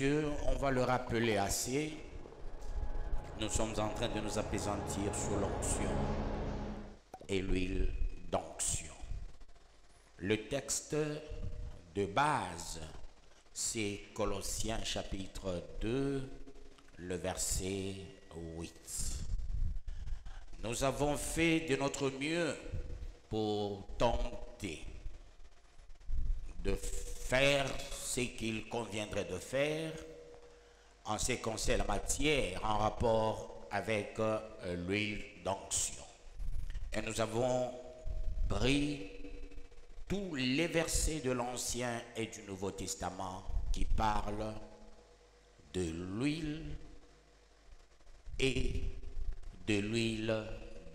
Dieu, on va le rappeler assez. Nous sommes en train de nous apaisantir sur l'onction et l'huile d'onction. Le texte de base, c'est Colossiens chapitre 2, le verset 8. Nous avons fait de notre mieux pour tenter de faire ce qu'il conviendrait de faire en ce qui concerne la matière en rapport avec l'huile d'onction. Et nous avons pris tous les versets de l'Ancien et du Nouveau Testament qui parlent de l'huile et de l'huile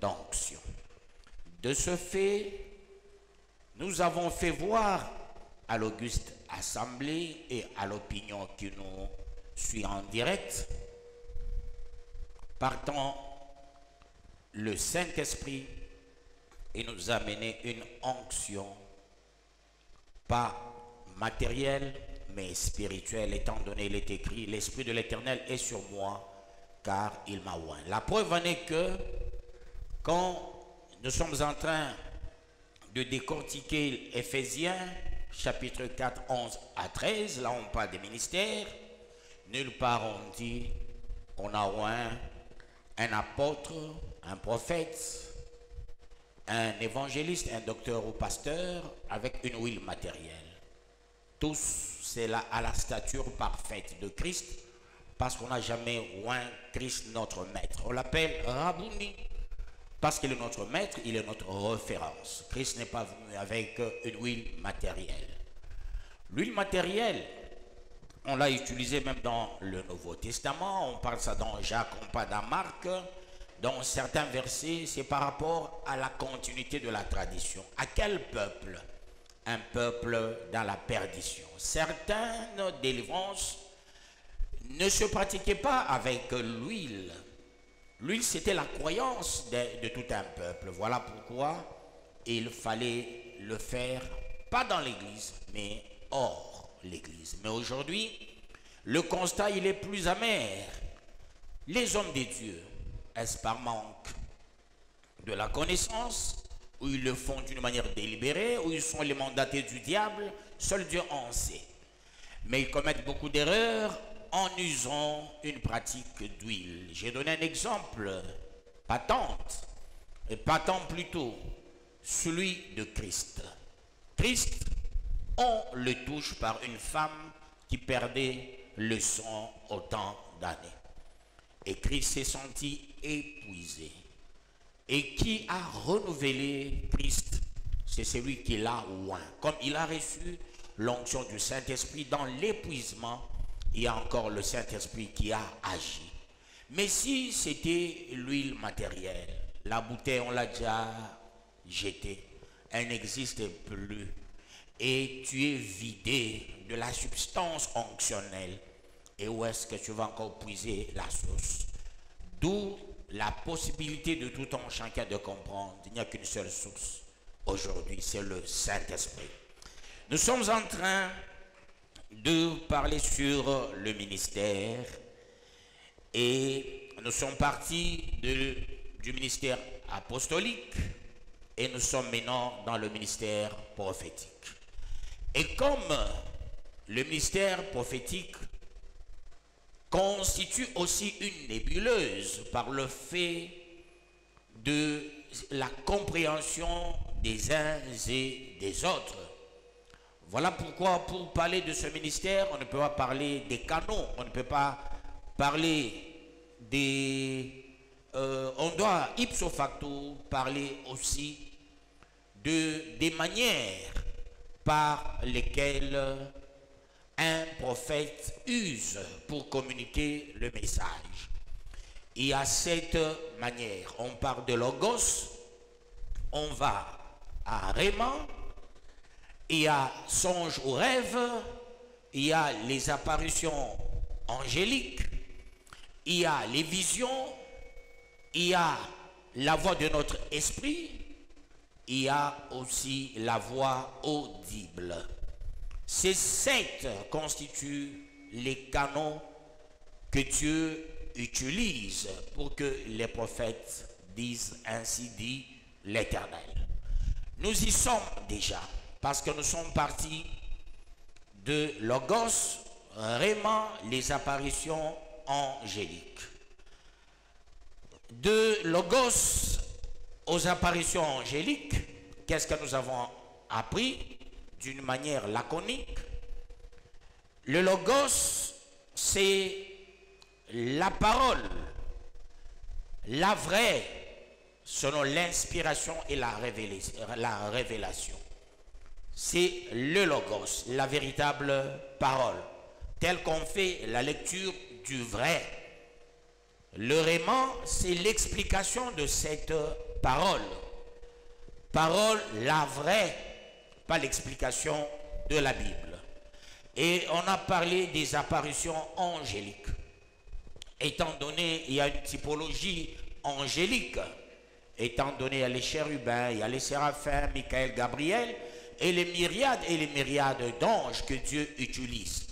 d'onction. De ce fait, nous avons fait voir à l'auguste assemblée et à l'opinion qui nous suit en direct, partant le Saint-Esprit et nous a amené une onction, pas matérielle, mais spirituelle, étant donné, il est écrit, l'Esprit de l'Éternel est sur moi, car il m'a oint. La preuve en est que, quand nous sommes en train de décortiquer Éphésiens, chapitre 4, 11 à 13, là on parle des ministères, nulle part on dit, on a oint un apôtre, un prophète, un évangéliste, un docteur ou pasteur, avec une huile matérielle. Tous, c'est là à la stature parfaite de Christ, parce qu'on n'a jamais oint Christ notre maître. On l'appelle Rabouni, parce qu'il est notre maître, il est notre référence. Christ n'est pas venu avec une huile matérielle. L'huile matérielle, on l'a utilisée même dans le Nouveau Testament, on parle ça dans Jacques, on parle dans Marc. Dans certains versets, c'est par rapport à la continuité de la tradition. À quel peuple? Un peuple dans la perdition. Certaines délivrances ne se pratiquaient pas avec l'huile. L'huile, c'était la croyance de tout un peuple. Voilà pourquoi il fallait le faire, pas dans l'église, mais hors l'église. Mais aujourd'hui, le constat, il est plus amer. Les hommes de Dieu, est-ce par manque de la connaissance, ou ils le font d'une manière délibérée, ou ils sont les mandatés du diable? Seul Dieu en sait. Mais ils commettent beaucoup d'erreurs en usant une pratique d'huile. J'ai donné un exemple patente, et patent plutôt, celui de Christ. Christ, on le touche par une femme qui perdait le sang autant d'années. Et Christ s'est senti épuisé. Et qui a renouvelé Christ? C'est celui qui l'a oint. Comme il a reçu l'onction du Saint-Esprit dans l'épuisement, il y a encore le Saint-Esprit qui a agi. Mais si c'était l'huile matérielle, la bouteille, on l'a déjà jetée, elle n'existe plus. Et tu es vidé de la substance onctionnelle. Et où est-ce que tu vas encore puiser la source? D'où la possibilité de tout un chacun de comprendre. Il n'y a qu'une seule source. Aujourd'hui, c'est le Saint-Esprit. Nous sommes en train de parler sur le ministère. Et nous sommes partis du ministère apostolique. Et nous sommes maintenant dans le ministère prophétique. Et comme le ministère prophétique constitue aussi une nébuleuse par le fait de la compréhension des uns et des autres. Voilà pourquoi, pour parler de ce ministère, on ne peut pas parler des canons, on ne peut pas parler des... on doit ipso facto parler aussi des manières par lesquelles un prophète use pour communiquer le message. Il y a cette manière. On parle de logos, on va à Réma, il y a songe ou rêve, il y a les apparitions angéliques, il y a les visions, il y a la voix de notre esprit, il y a aussi la voix audible. Ces sept constituent les canaux que Dieu utilise pour que les prophètes disent ainsi dit l'Éternel. Nous y sommes déjà parce que nous sommes partis de Logos, vraiment les apparitions angéliques. De Logos aux apparitions angéliques, qu'est-ce que nous avons appris d'une manière laconique? Le Logos, c'est la parole, la vraie, selon l'inspiration et la révélation. C'est le Logos, la véritable parole, telle qu'on fait la lecture du vrai. Le réman, c'est l'explication de cette parole. Parole, la vraie, pas l'explication de la Bible. Et on a parlé des apparitions angéliques. Étant donné, il y a une typologie angélique. Étant donné, il y a les chérubins, il y a les séraphins, Michael, Gabriel, et les myriades d'anges que Dieu utilise.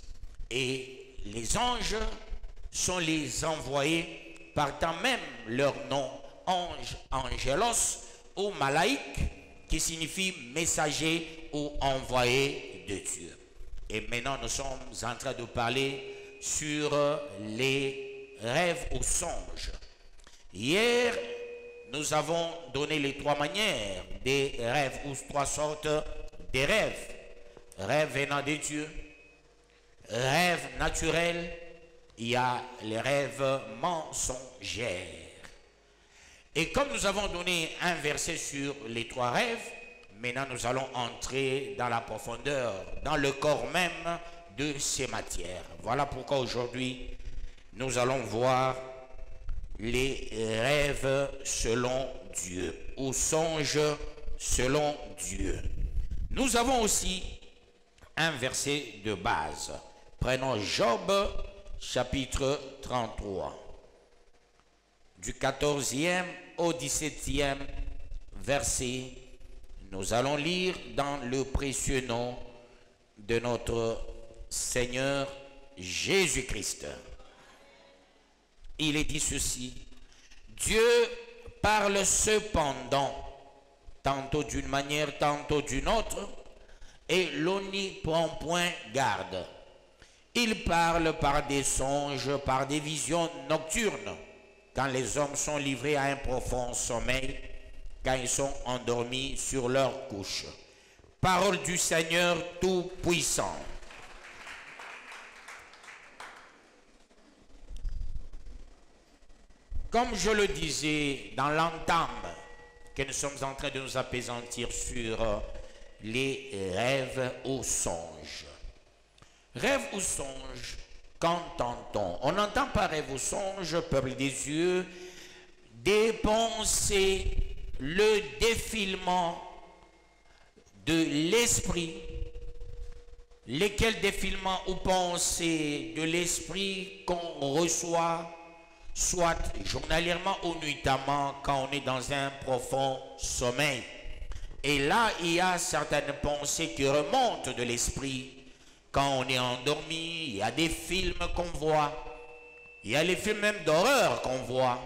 Et les anges sont les envoyés, partant même leur nom, ange, angelos, ou malaïque, qui signifie messager ou envoyé de Dieu. Et maintenant, nous sommes en train de parler sur les rêves ou songes. Hier, nous avons donné les trois manières des rêves ou trois sortes des rêves. Rêves venant de Dieu, rêves naturels, il y a les rêves mensongers. Et comme nous avons donné un verset sur les trois rêves, maintenant nous allons entrer dans la profondeur, dans le corps même de ces matières. Voilà pourquoi aujourd'hui nous allons voir les rêves selon Dieu ou songes selon Dieu. Nous avons aussi un verset de base. Prenons Job chapitre 33, du 14e au 17e verset. Nous allons lire dans le précieux nom de notre Seigneur Jésus-Christ. Il est dit ceci: Dieu parle cependant, tantôt d'une manière, tantôt d'une autre, et l'on n'y prend point garde. Il parle par des songes, par des visions nocturnes, quand les hommes sont livrés à un profond sommeil, quand ils sont endormis sur leur couche. Parole du Seigneur Tout-Puissant. Comme je le disais dans l'entame, que nous sommes en train de nous appesantir sur les rêves ou songes. Rêve ou songe, qu'entend-on? On entend par rêve ou songe, peuple des yeux, des pensées, le défilement de l'esprit, lesquels défilements ou pensées de l'esprit qu'on reçoit, soit journalièrement ou nuitamment quand on est dans un profond sommeil. Et là, il y a certaines pensées qui remontent de l'esprit. Quand on est endormi, il y a des films qu'on voit. Il y a les films même d'horreur qu'on voit.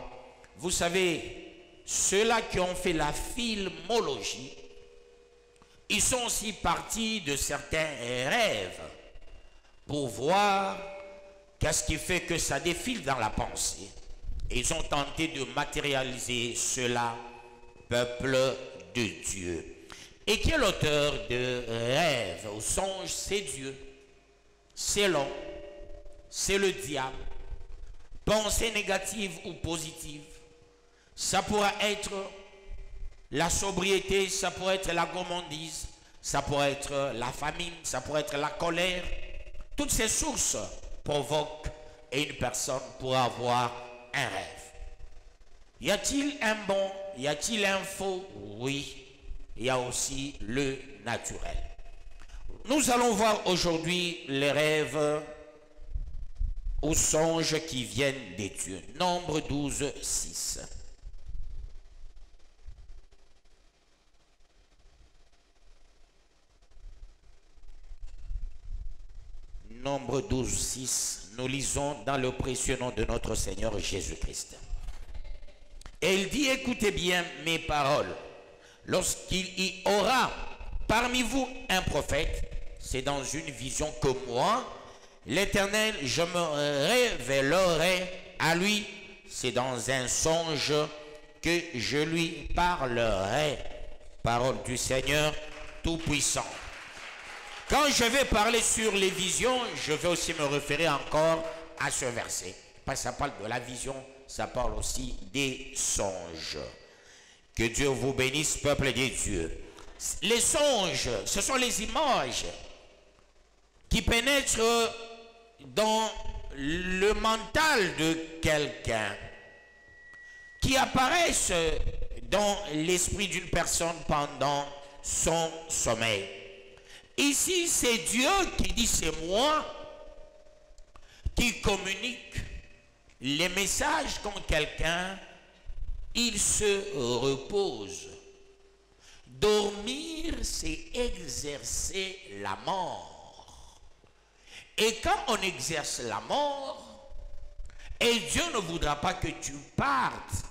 Vous savez, ceux-là qui ont fait la filmologie, ils sont aussi partis de certains rêves pour voir qu'est-ce qui fait que ça défile dans la pensée. Et ils ont tenté de matérialiser cela, peuple de Dieu. Et qui est l'auteur de rêves ou songes? C'est Dieu. C'est l'homme. C'est le diable. Pensée négative ou positive. Ça pourra être la sobriété, ça pourrait être la gourmandise, ça pourrait être la famine, ça pourrait être la colère. Toutes ces sources provoquent et une personne pourra avoir un rêve. Y a-t-il un bon? Y a-t-il un faux? Oui. Il y a aussi le naturel. Nous allons voir aujourd'hui les rêves ou songes qui viennent des dieux. Nombre 12, 6. Nombre Luc 12, 6, nous lisons dans le précieux nom de notre Seigneur Jésus-Christ. Et il dit, écoutez bien mes paroles. Lorsqu'il y aura parmi vous un prophète, c'est dans une vision que moi, l'Éternel, je me révélerai à lui. C'est dans un songe que je lui parlerai. Parole du Seigneur Tout-Puissant. Quand je vais parler sur les visions, je vais aussi me référer encore à ce verset. Parce que ça parle de la vision, ça parle aussi des songes. Que Dieu vous bénisse, peuple de Dieu. Les songes, ce sont les images qui pénètrent dans le mental de quelqu'un, qui apparaissent dans l'esprit d'une personne pendant son sommeil. Ici, c'est Dieu qui dit, c'est moi qui communique les messages quand quelqu'un, il se repose. Dormir, c'est exercer la mort. Et quand on exerce la mort, et Dieu ne voudra pas que tu partes,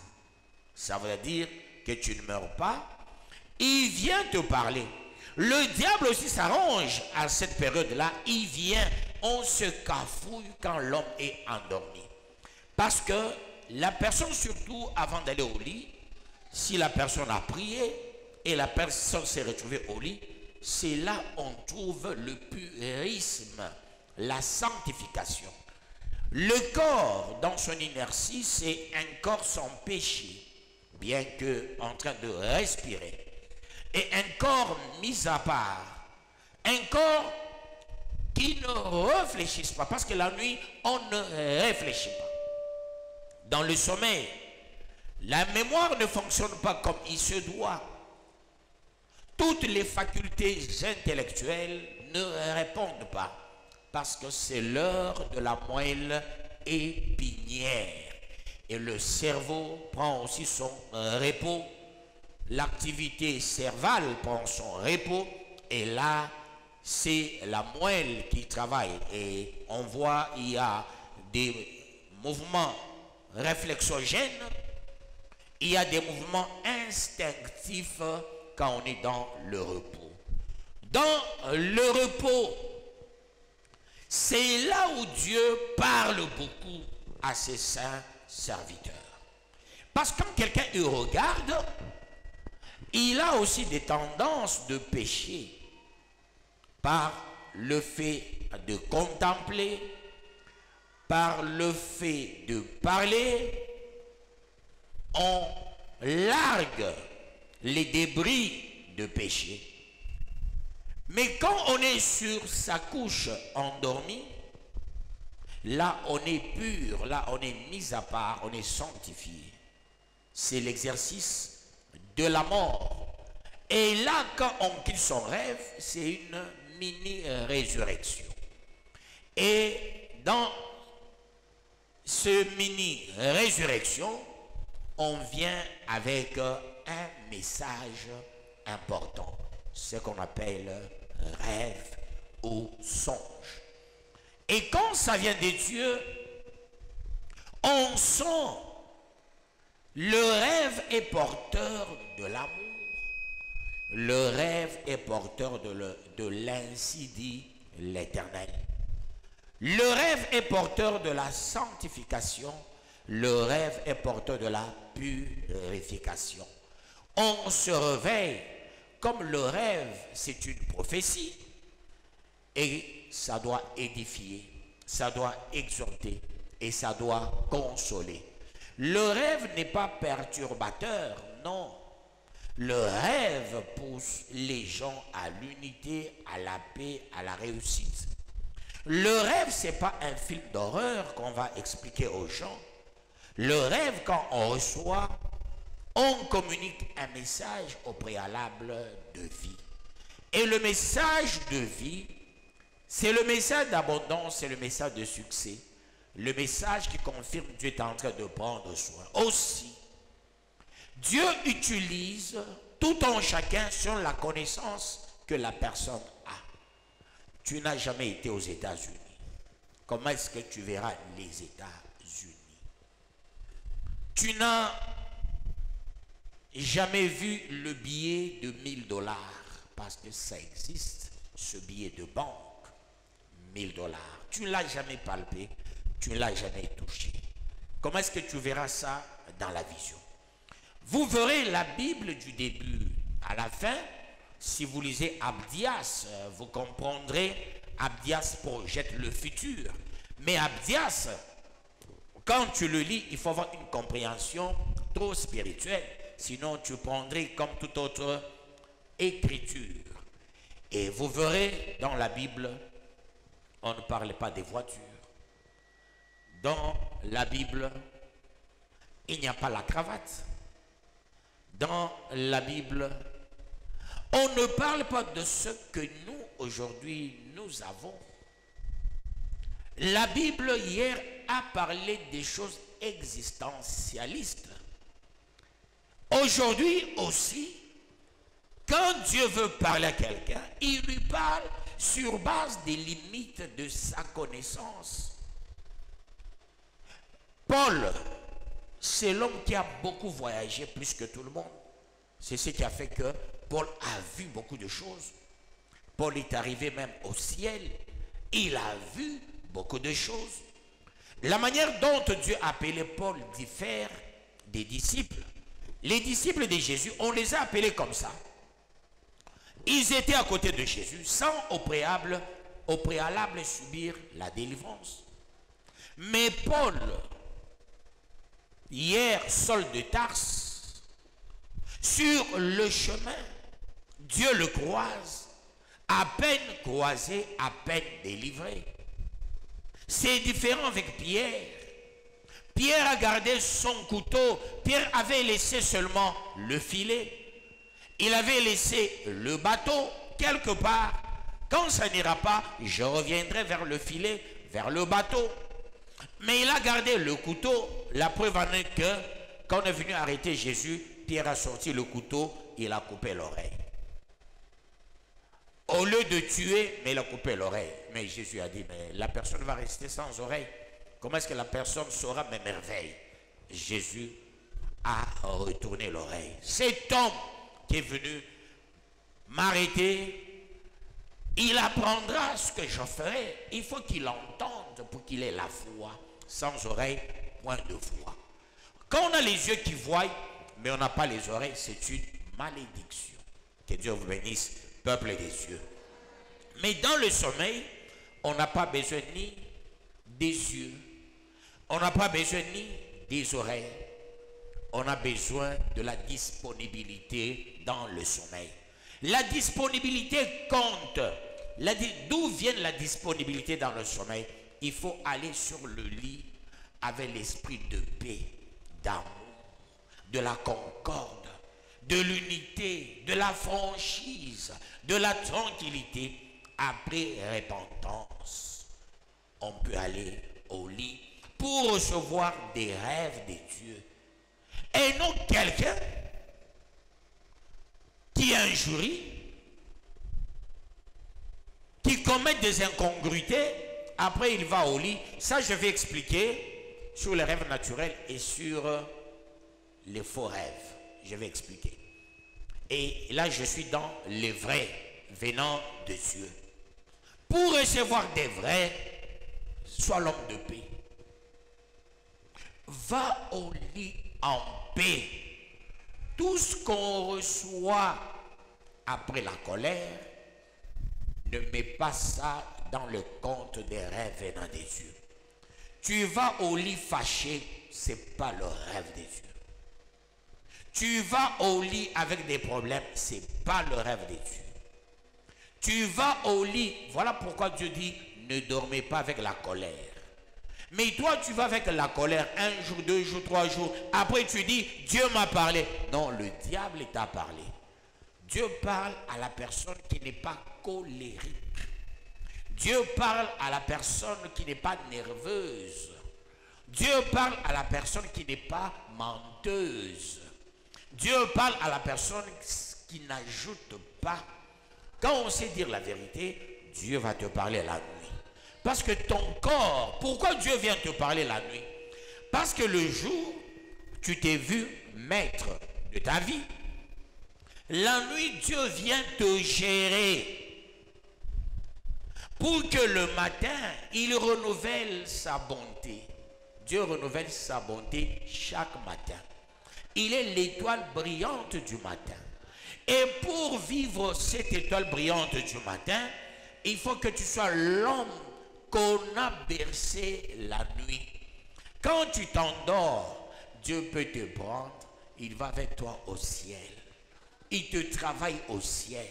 ça veut dire que tu ne meurs pas, il vient te parler. Le diable aussi s'arrange à cette période-là. Il vient, on se cafouille quand l'homme est endormi. Parce que la personne, surtout avant d'aller au lit, si la personne a prié et la personne s'est retrouvée au lit, c'est là on trouve le purisme, la sanctification. Le corps, dans son inertie, c'est un corps sans péché, bien que en train de respirer. Et un corps mis à part, un corps qui ne réfléchisse pas, parce que la nuit, on ne réfléchit pas. Dans le sommeil, la mémoire ne fonctionne pas comme il se doit. Toutes les facultés intellectuelles ne répondent pas, parce que c'est l'heure de la moelle épinière. Et le cerveau prend aussi son repos. L'activité cervale prend son repos et là, c'est la moelle qui travaille. Et on voit, il y a des mouvements réflexogènes, il y a des mouvements instinctifs quand on est dans le repos. Dans le repos, c'est là où Dieu parle beaucoup à ses saints serviteurs. Parce que quand quelqu'un y regarde, il a aussi des tendances de péché par le fait de contempler, par le fait de parler. On largue les débris de péché. Mais quand on est sur sa couche endormi, là on est pur, là on est mis à part, on est sanctifié. C'est l'exercice de la mort. Et là, quand on quitte son rêve, c'est une mini-résurrection. Et dans ce mini-résurrection, on vient avec un message important, ce qu'on appelle rêve ou songe. Et quand ça vient de Dieu, on sent le rêve est porteur de l'amour. Le rêve est porteur de l'ainsi dit l'Éternel. Le rêve est porteur de la sanctification. Le rêve est porteur de la purification. On se réveille comme le rêve, c'est une prophétie. Et ça doit édifier, ça doit exhorter et ça doit consoler. Le rêve n'est pas perturbateur, non. Le rêve pousse les gens à l'unité, à la paix, à la réussite. Le rêve, ce n'est pas un film d'horreur qu'on va expliquer aux gens. Le rêve, quand on reçoit, on communique un message au préalable de vie. Et le message de vie, c'est le message d'abondance, c'est le message de succès. Le message qui confirme que Dieu est en train de prendre soin. Aussi, Dieu utilise tout en chacun selon la connaissance que la personne a. Tu n'as jamais été aux États-Unis. comment est-ce que tu verras les États-Unis? Tu n'as jamais vu le billet de 1000 $, parce que ça existe, ce billet de banque, 1000 $. Tu ne l'as jamais palpé, tu ne l'as jamais touché. Comment est-ce que tu verras ça dans la vision? Vous verrez la Bible du début à la fin. Si vous lisez Abdias, vous comprendrez, Abdias projette le futur. Mais Abdias, quand tu le lis, il faut avoir une compréhension trop spirituelle. Sinon, tu prendrais comme toute autre écriture. Et vous verrez dans la Bible, on ne parle pas des voitures. Dans la Bible, il n'y a pas la cravate. Dans la Bible, on ne parle pas de ce que nous, aujourd'hui, nous avons. La Bible, hier, a parlé des choses existentialistes. Aujourd'hui aussi, quand Dieu veut parler à quelqu'un, il lui parle sur base des limites de sa connaissance. Paul, c'est l'homme qui a beaucoup voyagé, plus que tout le monde. C'est ce qui a fait que Paul a vu beaucoup de choses. Paul est arrivé même au ciel. Il a vu beaucoup de choses. La manière dont Dieu a appelé Paul diffère des disciples. Les disciples de Jésus, on les a appelés comme ça. Ils étaient à côté de Jésus sans au préalable subir la délivrance. Mais Paul, hier, Saul de Tarse, sur le chemin, Dieu le croise, à peine croisé, à peine délivré. C'est différent avec Pierre. Pierre a gardé son couteau. Pierre avait laissé seulement le filet. Il avait laissé le bateau quelque part. Quand ça n'ira pas, je reviendrai vers le filet, vers le bateau. Mais il a gardé le couteau. La preuve en est que quand on est venu arrêter Jésus, Pierre a sorti le couteau, il a coupé l'oreille. Au lieu de tuer, mais il a coupé l'oreille. Mais Jésus a dit, mais la personne va rester sans oreille. Comment est-ce que la personne saura mes merveilles? Jésus a retourné l'oreille. Cet homme qui est venu m'arrêter, il apprendra ce que je ferai. Il faut qu'il entende pour qu'il ait la foi. Sans oreille, point de foi. Quand on a les yeux qui voient, mais on n'a pas les oreilles, c'est une malédiction. Que Dieu vous bénisse, peuple des cieux. Mais dans le sommeil, on n'a pas besoin ni des yeux, on n'a pas besoin ni des oreilles, on a besoin de la disponibilité dans le sommeil. La disponibilité compte. D'où vient la disponibilité dans le sommeil? Il faut aller sur le lit avec l'esprit de paix, d'amour, de la concorde, de l'unité, de la franchise, de la tranquillité. Après repentance, on peut aller au lit pour recevoir des rêves de Dieu. Et non quelqu'un qui injurie, qui commet des incongruités, après il va au lit. Ça, je vais expliquer sur les rêves naturels et sur les faux rêves. Je vais expliquer. Et là, je suis dans les vrais venant de Dieu. Pour recevoir des vrais, sois l'homme de paix. Va au lit en paix. Tout ce qu'on reçoit après la colère, ne mets pas ça dans le compte des rêves venant des cieux. Tu vas au lit fâché, ce n'est pas le rêve des cieux. Tu vas au lit avec des problèmes, ce n'est pas le rêve des cieux. Tu vas au lit, voilà pourquoi Dieu dit, ne dormez pas avec la colère. Mais toi, tu vas avec la colère, 1 jour, 2 jours, 3 jours. Après, tu dis, Dieu m'a parlé. Non, le diable t'a parlé. Dieu parle à la personne qui n'est pas colérique. Dieu parle à la personne qui n'est pas nerveuse. Dieu parle à la personne qui n'est pas menteuse. Dieu parle à la personne qui n'ajoute pas. Quand on sait dire la vérité, Dieu va te parler la nuit. Parce que ton corps, pourquoi Dieu vient te parler la nuit? Parce que le jour, tu t'es vu maître de ta vie. La nuit, Dieu vient te gérer pour que le matin, il renouvelle sa bonté. Dieu renouvelle sa bonté chaque matin. Il est l'étoile brillante du matin. Et pour vivre cette étoile brillante du matin, il faut que tu sois l'homme qu'on a bercé la nuit. Quand tu t'endors, Dieu peut te prendre, il va avec toi au ciel. Il te travaille au ciel.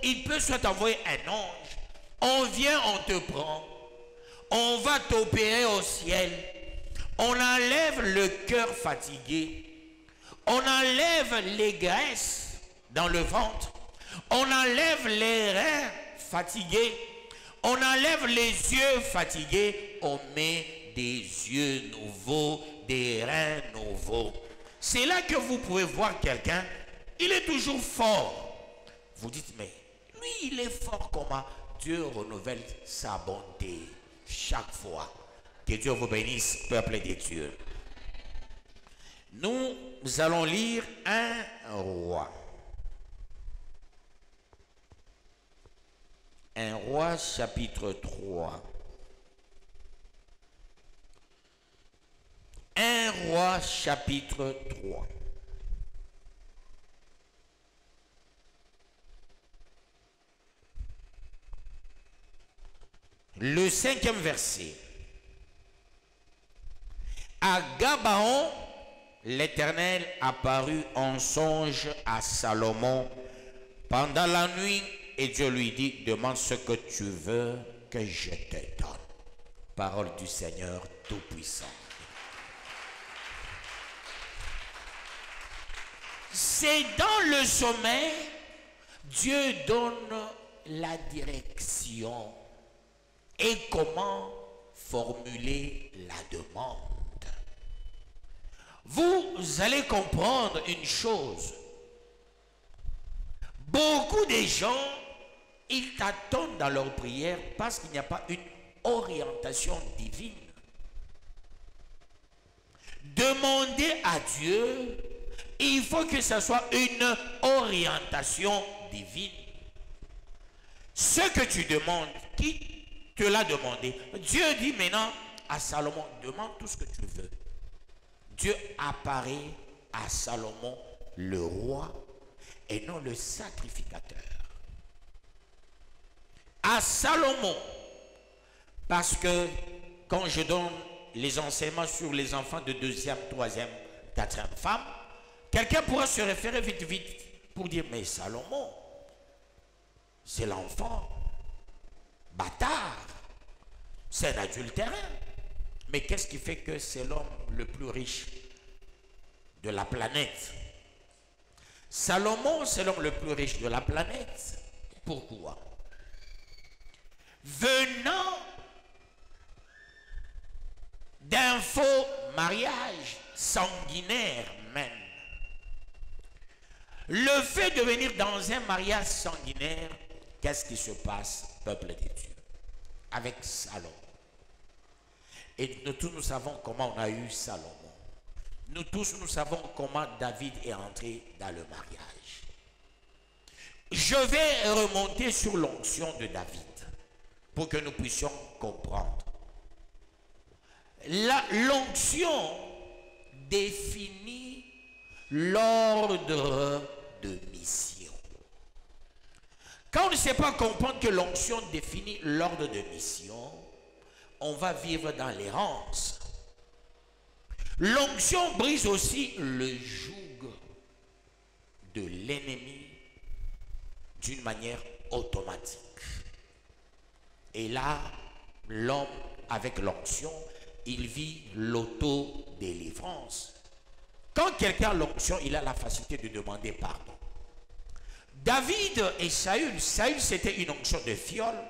Il peut soit t'envoyer un ange. On vient, on te prend. On va t'opérer au ciel. On enlève le cœur fatigué. On enlève les graisses dans le ventre. On enlève les reins fatigués. On enlève les yeux fatigués. On met des yeux nouveaux, des reins nouveaux. C'est là que vous pouvez voir quelqu'un, il est toujours fort. Vous dites, mais lui, il est fort comment? Dieu renouvelle sa bonté chaque fois. Que Dieu vous bénisse, peuple de Dieu. Nous allons lire un roi. Un roi chapitre 3. Un roi chapitre 3. Le 5e verset. À Gabaon, l'Éternel apparut en songe à Salomon pendant la nuit et Dieu lui dit, demande ce que tu veux que je te donne. Parole du Seigneur Tout-Puissant. C'est dans le sommeil, Dieu donne la direction et comment formuler la demande. Vous allez comprendre une chose. Beaucoup de gens, ils t'attendent dans leur prière parce qu'il n'y a pas une orientation divine. Demandez à Dieu, il faut que ce soit une orientation divine. Ce que tu demandes, qui te l'a demandé? Dieu dit maintenant à Salomon, demande tout ce que tu veux. Dieu apparaît à Salomon, le roi, et non le sacrificateur. À Salomon, parce que quand je donne les enseignements sur les enfants de 2e, 3e, 4e femme, quelqu'un pourra se référer vite, vite, pour dire, mais Salomon, c'est l'enfant, bâtard, c'est un adultérin. Mais qu'est-ce qui fait que c'est l'homme le plus riche de la planète? Salomon, c'est l'homme le plus riche de la planète. Pourquoi? Venant d'un faux mariage sanguinaire même. Le fait de venir dans un mariage sanguinaire, qu'est-ce qui se passe, peuple de Dieu, avec Salomon? Et nous tous, nous savons comment on a eu Salomon. Nous tous, nous savons comment David est entré dans le mariage. Je vais remonter sur l'onction de David pour que nous puissions comprendre. L'onction définit l'ordre de mission. Quand on ne sait pas comprendre que l'onction définit l'ordre de mission, on va vivre dans l'errance. L'onction brise aussi le joug de l'ennemi d'une manière automatique. Et là, l'homme avec l'onction, il vit l'auto-délivrance. Quand quelqu'un a l'onction, il a la facilité de demander pardon. David et Saül, c'était une onction de fiole,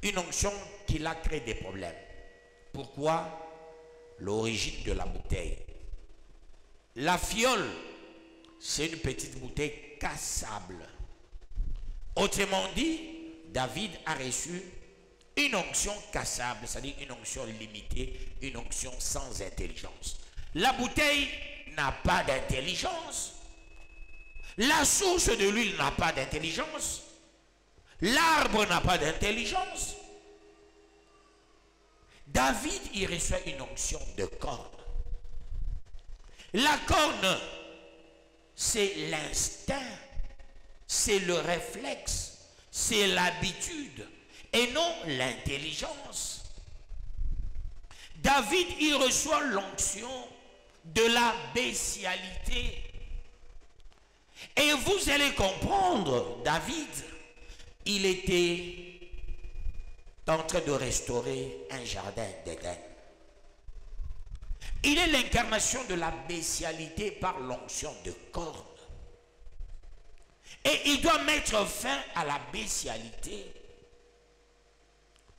une onction qui a créé des problèmes. Pourquoi? L'origine de la bouteille. La fiole, c'est une petite bouteille cassable. Autrement dit, David a reçu Une onction cassable, c'est-à-dire une onction limitée, une onction sans intelligence. La bouteille n'a pas d'intelligence. La source de l'huile n'a pas d'intelligence. L'arbre n'a pas d'intelligence. David, il reçoit une onction de corne. La corne, c'est l'instinct, c'est le réflexe, c'est l'habitude et non l'intelligence. David, il reçoit l'onction de la bestialité. Et vous allez comprendre, David, il était en train de restaurer un jardin d'Éden. Il est l'incarnation de la bestialité par l'onction de corne. Et il doit mettre fin à la bestialité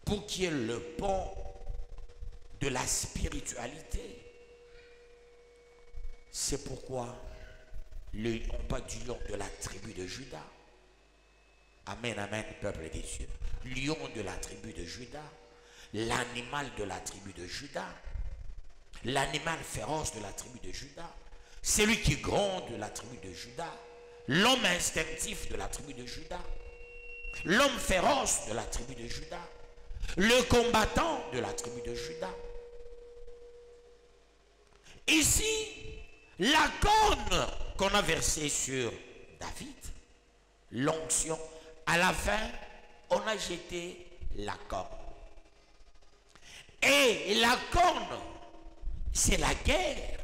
pour qu'il y ait le pont de la spiritualité. C'est pourquoi on parle du lion de la tribu de Juda. Amen, amen, peuple des cieux. Lion de la tribu de Juda, l'animal de la tribu de Juda, l'animal féroce de la tribu de Juda, celui qui gronde de la tribu de Juda, l'homme instinctif de la tribu de Juda, l'homme féroce de la tribu de Juda, le combattant de la tribu de Juda. Ici, la corne qu'on a versée sur David, l'onction, à la fin, on a jeté la corne. Et la corne, c'est la guerre.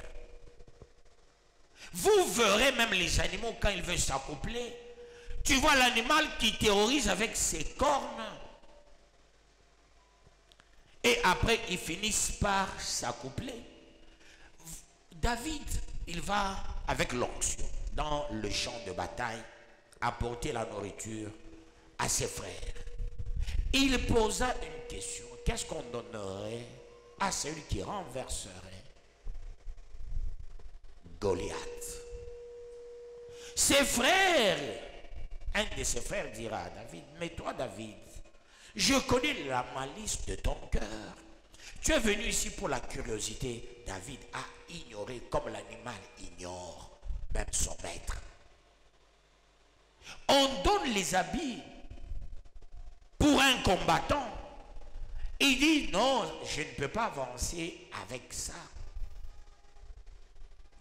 Vous verrez même les animaux quand ils veulent s'accoupler. Tu vois l'animal qui terrorise avec ses cornes. Et après, ils finissent par s'accoupler. David, il va avec l'onction dans le champ de bataille apporter la nourriture à ses frères. Il posa une question. Qu'est-ce qu'on donnerait à celui qui renverserait Goliath? Ses frères, un de ses frères dira à David, mais toi David, je connais la malice de ton cœur. Tu es venu ici pour la curiosité. David a ignoré comme l'animal ignore même son maître. On donne les habits pour un combattant. Il dit non, je ne peux pas avancer avec ça.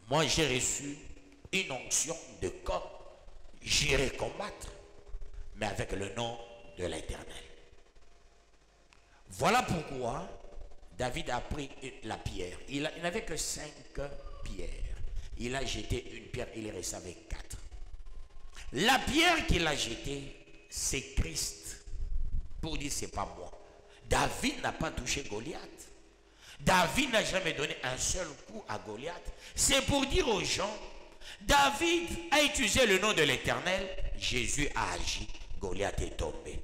Moi j'ai reçu une onction de corps. J'irai combattre, mais avec le nom de l'Éternel. Voilà pourquoi David a pris la pierre. Il n'avait que 5 pierres. Il a jeté une pierre, il est resté avec 4. La pierre qu'il a jetée, c'est Christ. Pour dire, c'est pas moi. David n'a pas touché Goliath. David n'a jamais donné un seul coup à Goliath. C'est pour dire aux gens, David a utilisé le nom de l'Éternel, Jésus a agi, Goliath est tombé.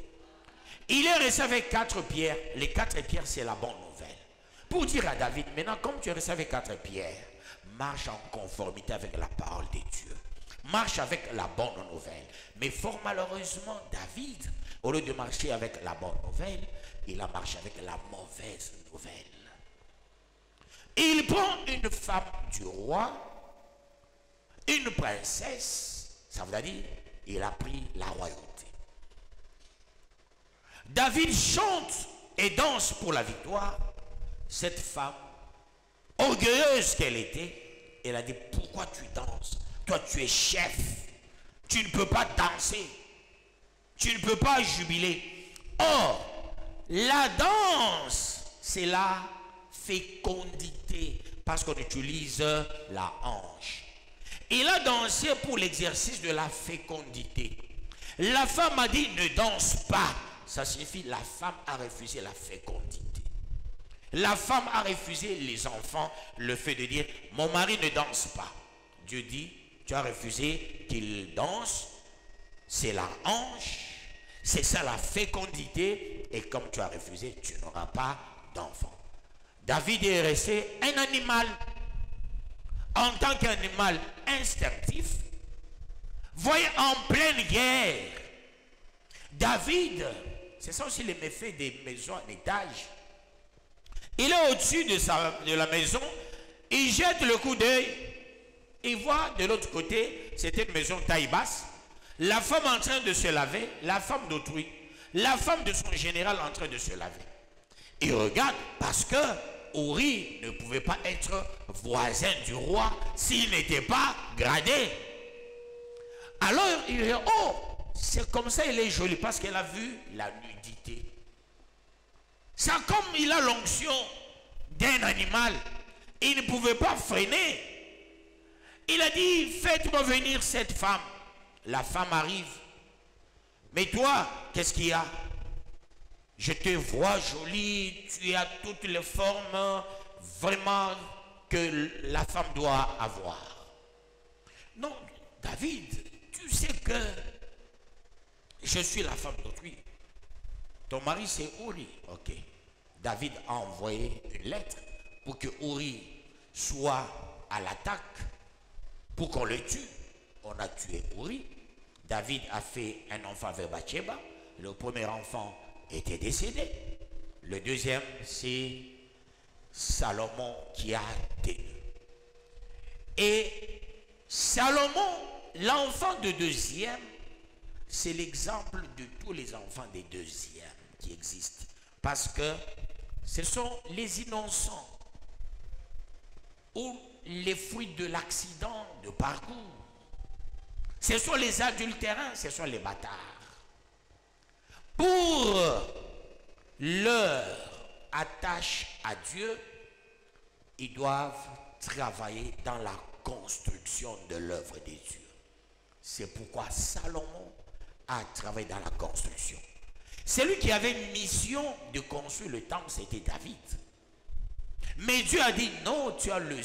Il est resté avec 4 pierres. Les 4 pierres, c'est la bonne nouvelle. Pour dire à David, maintenant, comme tu es resté avec 4 pierres, marche en conformité avec la parole de Dieu. Marche avec la bonne nouvelle. Mais fort malheureusement, David, au lieu de marcher avec la bonne nouvelle, il a marché avec la mauvaise nouvelle. Il prend une femme du roi, une princesse, ça veut dire, il a pris la royauté. David chante et danse pour la victoire. Cette femme, orgueilleuse qu'elle était, elle a dit, pourquoi tu danses? Toi tu es chef, tu ne peux pas danser, tu ne peux pas jubiler. Or, la danse, c'est la fécondité, parce qu'on utilise la hanche. Il a dansé pour l'exercice de la fécondité. La femme a dit, ne danse pas. Ça signifie la femme a refusé la fécondité. La femme a refusé les enfants, le fait de dire, mon mari ne danse pas. Dieu dit, tu as refusé qu'il danse, c'est la hanche, c'est ça la fécondité, et comme tu as refusé, tu n'auras pas d'enfant. David est resté un animal, en tant qu'animal instinctif. Voyez, en pleine guerre, David, C'est ça aussi les méfaits des maisons en étage. Il est au-dessus de la maison, il jette le coup d'œil, il voit de l'autre côté, c'était une maison taille basse, la femme en train de se laver, la femme d'autrui, la femme de son général en train de se laver. Il regarde parce que Uri ne pouvait pas être voisin du roi s'il n'était pas gradé. Alors il dit, oh, c'est comme ça il est joli parce qu'elle a vu la nudité. C'est comme il a l'onction d'un animal. Il ne pouvait pas freiner. Il a dit, faites-moi venir cette femme. La femme arrive. Mais toi, qu'est-ce qu'il y a? Je te vois jolie, tu as toutes les formes vraiment que la femme doit avoir. Non, David, tu sais que je suis la femme d'autrui. Ton mari c'est Uri. Ok. David a envoyé une lettre pour que Uri soit à l'attaque, pour qu'on le tue. On a tué Uri. David a fait un enfant avec Bathsheba. Le premier enfant était décédé. Le deuxième, c'est Salomon qui a tenu. Et Salomon, l'enfant de deuxième, c'est l'exemple de tous les enfants des deuxièmes qui existent. Parce que ce sont les innocents ou les fruits de l'accident de parcours. Ce sont les adultérins, ce sont les bâtards. Pour leur attache à Dieu, ils doivent travailler dans la construction de l'œuvre de Dieu. C'est pourquoi Salomon a travaillé dans la construction. Celui qui avait mission de construire le temple, c'était David. Mais Dieu a dit, non, tu as le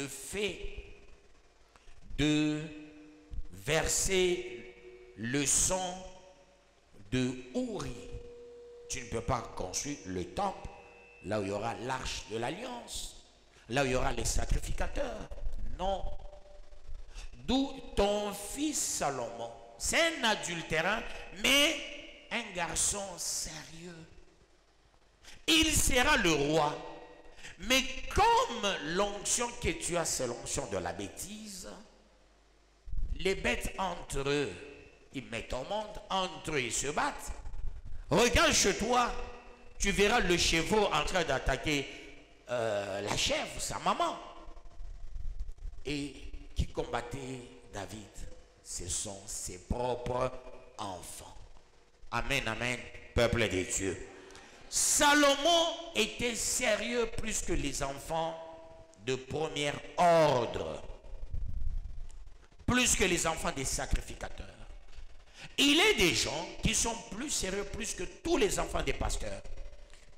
fait de verser le sang de Uri. Tu ne peux pas construire le temple là où il y aura l'arche de l'alliance, là où il y aura les sacrificateurs. Non. D'où ton fils Salomon, c'est un adultérin, mais un garçon sérieux. Il sera le roi. Mais comme l'onction que tu as, c'est l'onction de la bêtise, les bêtes entre eux, ils mettent au monde, entre eux ils se battent. Regarde chez toi, tu verras le chevreau en train d'attaquer la chèvre, sa maman. Et qui combattait David? Ce sont ses propres enfants. Amen, amen, peuple de Dieu. Salomon était sérieux plus que les enfants de premier ordre, plus que les enfants des sacrificateurs. Il est des gens qui sont plus sérieux plus que tous les enfants des pasteurs.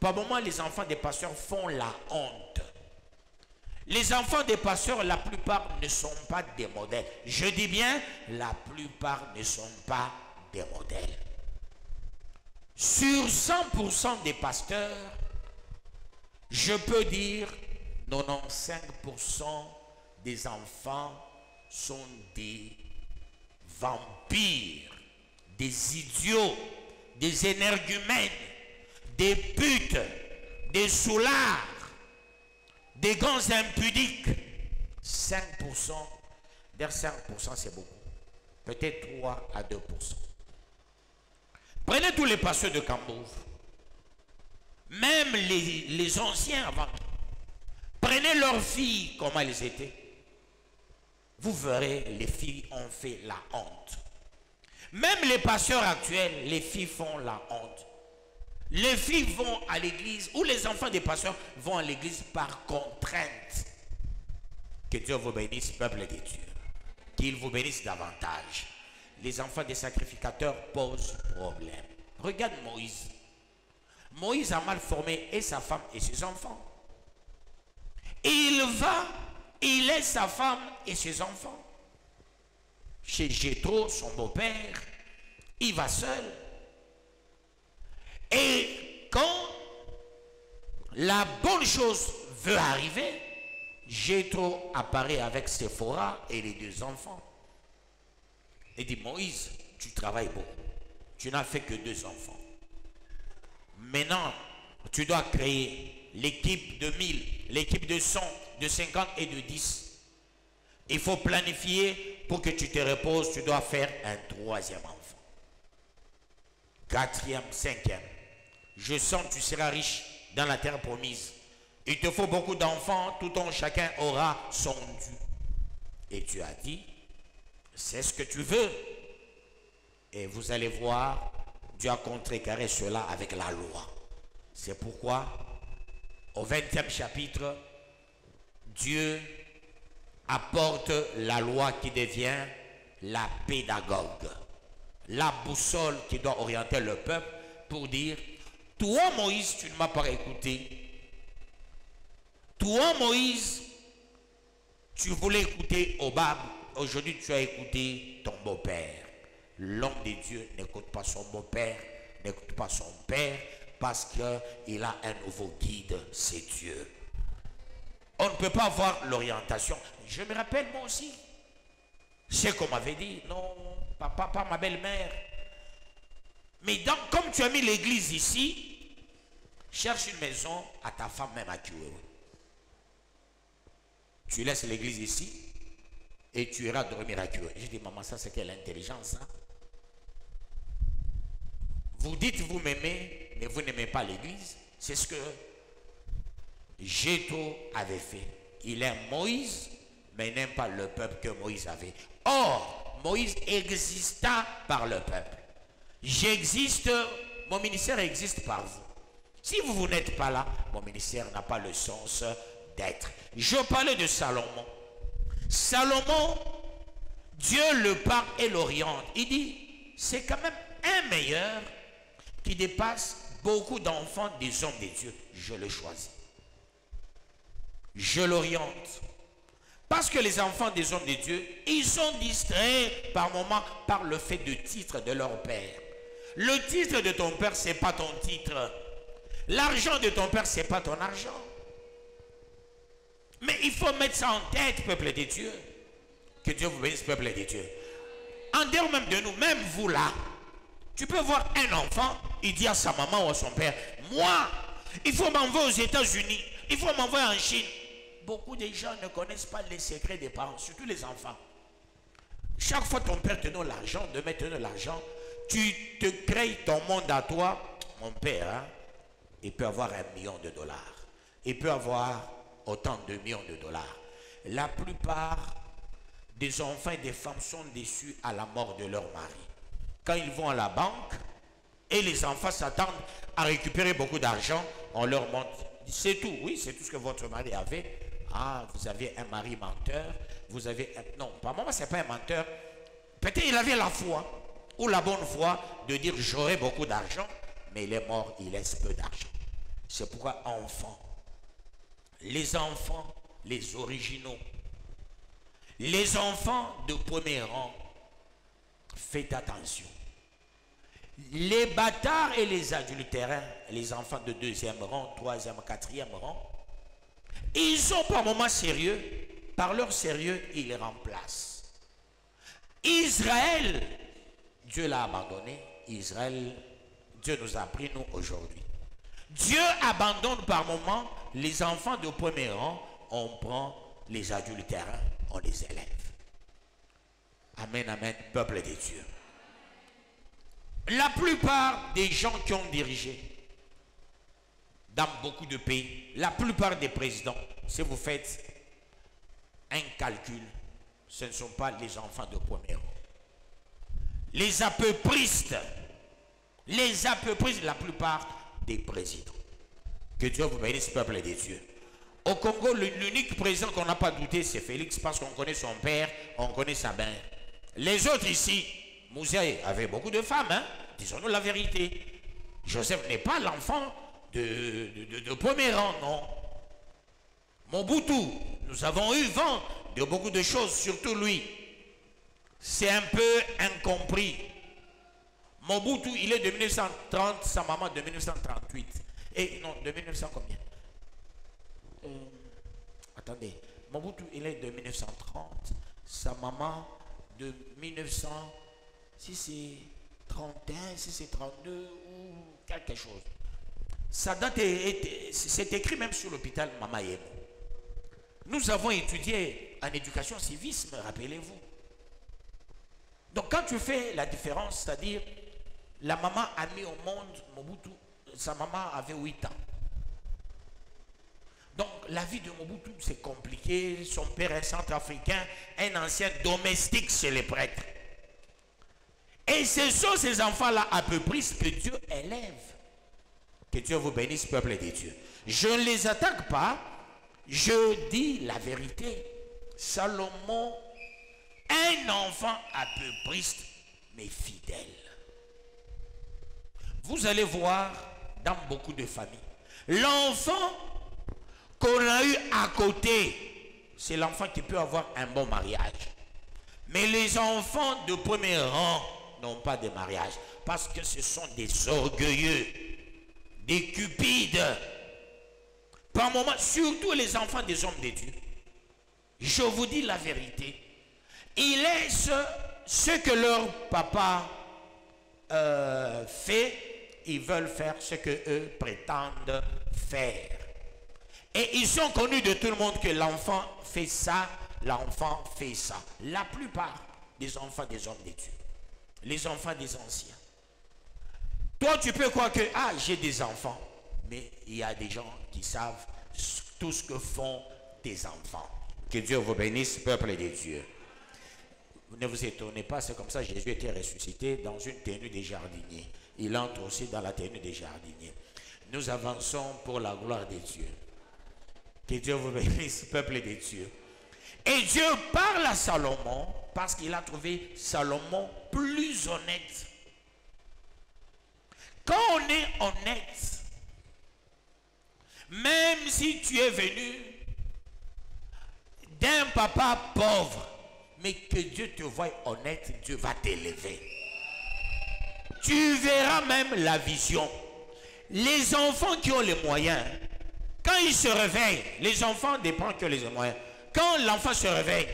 Par moments, les enfants des pasteurs font la honte. Les enfants des pasteurs, la plupart ne sont pas des modèles. Je dis bien, la plupart ne sont pas des modèles. Sur 100% des pasteurs, je peux dire 95% des enfants sont des vampires, des idiots, des énergumènes, des putes, des soulards, des gants impudiques. 5%, vers 5% c'est beaucoup. Peut-être 3 à 2%. Prenez tous les pasteurs de Cambouve, même les anciens avant. Prenez leurs filles, comment elles étaient. Vous verrez, les filles ont fait la honte. Même les pasteurs actuels, les filles font la honte. Les filles vont à l'église, ou les enfants des pasteurs vont à l'église par contrainte. Que Dieu vous bénisse, peuple de Dieu. Qu'il vous bénisse davantage. Les enfants des sacrificateurs posent problème. Regarde Moïse. Moïse a mal formé et sa femme et ses enfants. Il va, il laisse sa femme et ses enfants. Chez Jéthro, son beau-père, il va seul. Et quand la bonne chose veut arriver, Jéthro apparaît avec Séphora et les 2 enfants. Il dit, Moïse, tu travailles beaucoup. Tu n'as fait que 2 enfants. Maintenant, tu dois créer l'équipe de 1000, l'équipe de 100, de 50 et de 10. Il faut planifier pour que tu te reposes. Tu dois faire un troisième enfant. Quatrième, cinquième. Je sens que tu seras riche dans la terre promise. Il te faut beaucoup d'enfants, tout en chacun aura son dû. Et tu as dit, c'est ce que tu veux. Et vous allez voir, Dieu a contrecarré cela avec la loi. C'est pourquoi, au 20e chapitre, Dieu apporte la loi qui devient la pédagogue, la boussole qui doit orienter le peuple pour dire, toi Moïse, tu ne m'as pas écouté. Toi Moïse, tu voulais écouter Obab, aujourd'hui tu as écouté ton beau-père. L'homme de Dieu n'écoute pas son beau-père, n'écoute pas son père, parce qu'il a un nouveau guide, c'est Dieu. On ne peut pas avoir l'orientation. Je me rappelle moi aussi. C'est qu'on m'avait dit, non, papa, pas ma belle-mère. Mais donc, comme tu as mis l'église ici, cherche une maison à ta femme même à Kiwewe. Tu laisses l'église ici et tu iras dormir à Kiwewe. J'ai dit, maman, ça c'est quelle intelligence, ça? Vous dites vous m'aimez, mais vous n'aimez pas l'église. C'est ce que Jétro avait fait. Il aime Moïse, mais il n'aime pas le peuple que Moïse avait. Or, Moïse exista par le peuple. J'existe, mon ministère existe par vous. Si vous n'êtes pas là, mon ministère n'a pas le sens d'être. Je parlais de Salomon. Salomon, Dieu le parle et l'oriente. Il dit, c'est quand même un meilleur qui dépasse beaucoup d'enfants des hommes de Dieu. Je le choisis. Je l'oriente. Parce que les enfants des hommes de Dieu, ils sont distraits par moments par le fait de titre de leur père. Le titre de ton père, ce n'est pas ton titre. L'argent de ton père, ce n'est pas ton argent. Mais il faut mettre ça en tête, peuple de Dieu. Que Dieu vous bénisse, peuple de Dieu. En dehors même de nous, même vous là, tu peux voir un enfant, il dit à sa maman ou à son père, moi, il faut m'envoyer aux États-Unis, il faut m'envoyer en Chine. Beaucoup de gens ne connaissent pas les secrets des parents, surtout les enfants. Chaque fois ton père te donne l'argent, demain te donne l'argent, tu te crées ton monde à toi. Mon père, hein, il peut avoir $1 million. Il peut avoir autant de millions de dollars. La plupart des enfants et des femmes sont déçus à la mort de leur mari. Quand ils vont à la banque et les enfants s'attendent à récupérer beaucoup d'argent, on leur montre, c'est tout, oui, c'est tout ce que votre mari avait. Ah, vous avez un mari menteur, vous avez un... Non, pas moi, c'est pas un menteur. Peut-être il avait la foi, ou la bonne foi de dire j'aurai beaucoup d'argent, mais il est mort, il laisse peu d'argent. C'est pourquoi enfants, les enfants, les originaux, les enfants de premier rang, faites attention. Les bâtards et les adultérins, les enfants de deuxième rang, troisième, quatrième rang, ils sont par moments sérieux. Par leur sérieux, ils les remplacent. Israël, Dieu l'a abandonné. Israël, Dieu nous a pris, nous, aujourd'hui. Dieu abandonne par moments les enfants de premier rang. On prend les adultérins, on les élève. Amen, amen, peuple de Dieu. La plupart des gens qui ont dirigé dans beaucoup de pays, la plupart des présidents, si vous faites un calcul, ce ne sont pas les enfants de premier rang. Les apeuristes, la plupart des présidents. Que Dieu vous bénisse, peuple de Dieu. Au Congo, l'unique président qu'on n'a pas douté, c'est Félix, parce qu'on connaît son père, on connaît sa mère. Les autres ici, Mouziaï avait beaucoup de femmes, hein? Disons-nous la vérité. Joseph n'est pas l'enfant de premier rang, non. Mobutu, nous avons eu vent de beaucoup de choses, surtout lui. C'est un peu incompris. Mobutu, il est de 1930, sa maman de 1938. Et non, de 1900 combien? Attendez, Mobutu, il est de 1930, sa maman de 1900, si c'est 31, si c'est 32 ou quelque chose. Ça date, c'est écrit même sur l'hôpital Mama Yemo. Nous avons étudié en éducation civisme, rappelez-vous. Donc quand tu fais la différence, c'est-à-dire la maman a mis au monde Mobutu, sa maman avait 8 ans. Donc la vie de Mobutu c'est compliqué, son père est centrafricain, un ancien domestique chez les prêtres. Et ce sont ces enfants-là à peu près que Dieu élève. Que Dieu vous bénisse, peuple de Dieu. Je ne les attaque pas, je dis la vérité. Salomon, un enfant à peu près, mais fidèle. Vous allez voir dans beaucoup de familles, l'enfant qu'on a eu à côté, c'est l'enfant qui peut avoir un bon mariage. Mais les enfants de premier rang n'ont pas de mariage parce que ce sont des orgueilleux, des cupides. Par moments, surtout les enfants des hommes de Dieu. Je vous dis la vérité. Ils laissent ce que leur papa fait, ils veulent faire ce que eux prétendent faire. Et ils sont connus de tout le monde que l'enfant fait ça, l'enfant fait ça. La plupart des enfants des hommes de Dieu, les enfants des anciens. Toi, tu peux croire que, ah, j'ai des enfants. Mais il y a des gens qui savent tout ce que font tes enfants. Que Dieu vous bénisse, peuple de Dieu. Ne vous étonnez pas, c'est comme ça que Jésus était ressuscité dans une tenue des jardiniers. Il entre aussi dans la tenue des jardiniers. Nous avançons pour la gloire de Dieu. Que Dieu vous bénisse, peuple de Dieu. Et Dieu parle à Salomon parce qu'il a trouvé Salomon plus honnête. Quand on est honnête, même si tu es venu d'un papa pauvre, mais que Dieu te voie honnête, Dieu va t'élever. Tu verras même la vision. Les enfants qui ont les moyens, quand ils se réveillent, les enfants dépendent que les moyens. Quand l'enfant se réveille,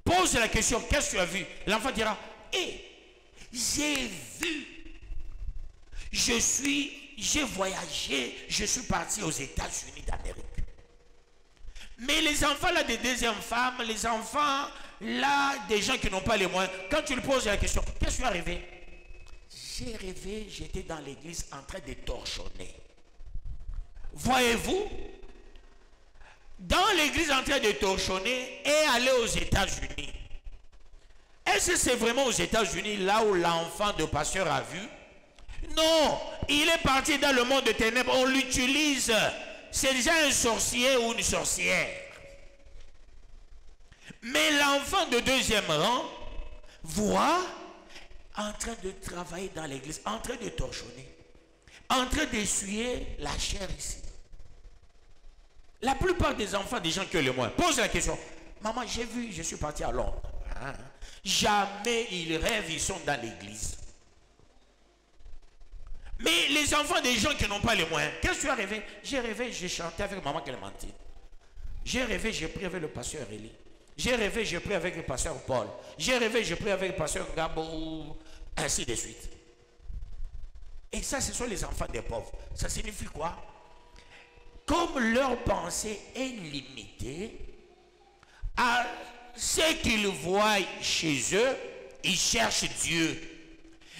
pose la question, qu'est-ce que tu as vu? L'enfant dira, j'ai vu. J'ai voyagé, je suis parti aux États-Unis d'Amérique. Mais les enfants là des deuxièmes femmes, les enfants là des gens qui n'ont pas les moyens, quand tu lui poses la question, qu'est-ce que tu as rêvé? J'ai rêvé, j'étais dans l'église en train de torchonner. Voyez-vous, dans l'église en train de torchonner et aller aux États-Unis. Est-ce que c'est vraiment aux États-Unis là où l'enfant de pasteur a vu? Non, il est parti dans le monde de ténèbres, on l'utilise. C'est déjà un sorcier ou une sorcière. Mais l'enfant de deuxième rang voit en train de travailler dans l'église, en train de torchonner, en train d'essuyer la chair ici. La plupart des enfants, des gens qui ont le moins, posent la question, maman, j'ai vu, je suis parti à Londres. Hein? Jamais ils rêvent, ils sont dans l'église. Mais les enfants des gens qui n'ont pas les moyens, qu'est-ce que tu as rêvé? J'ai rêvé, j'ai chanté avec maman Clémentine. J'ai rêvé, j'ai prié avec le pasteur Élie. J'ai rêvé, j'ai prié avec le pasteur Paul. J'ai rêvé, j'ai prié avec le pasteur Gabo, ainsi de suite. Et ça, ce sont les enfants des pauvres. Ça signifie quoi? Comme leur pensée est limitée à ce qu'ils voient chez eux, ils cherchent Dieu.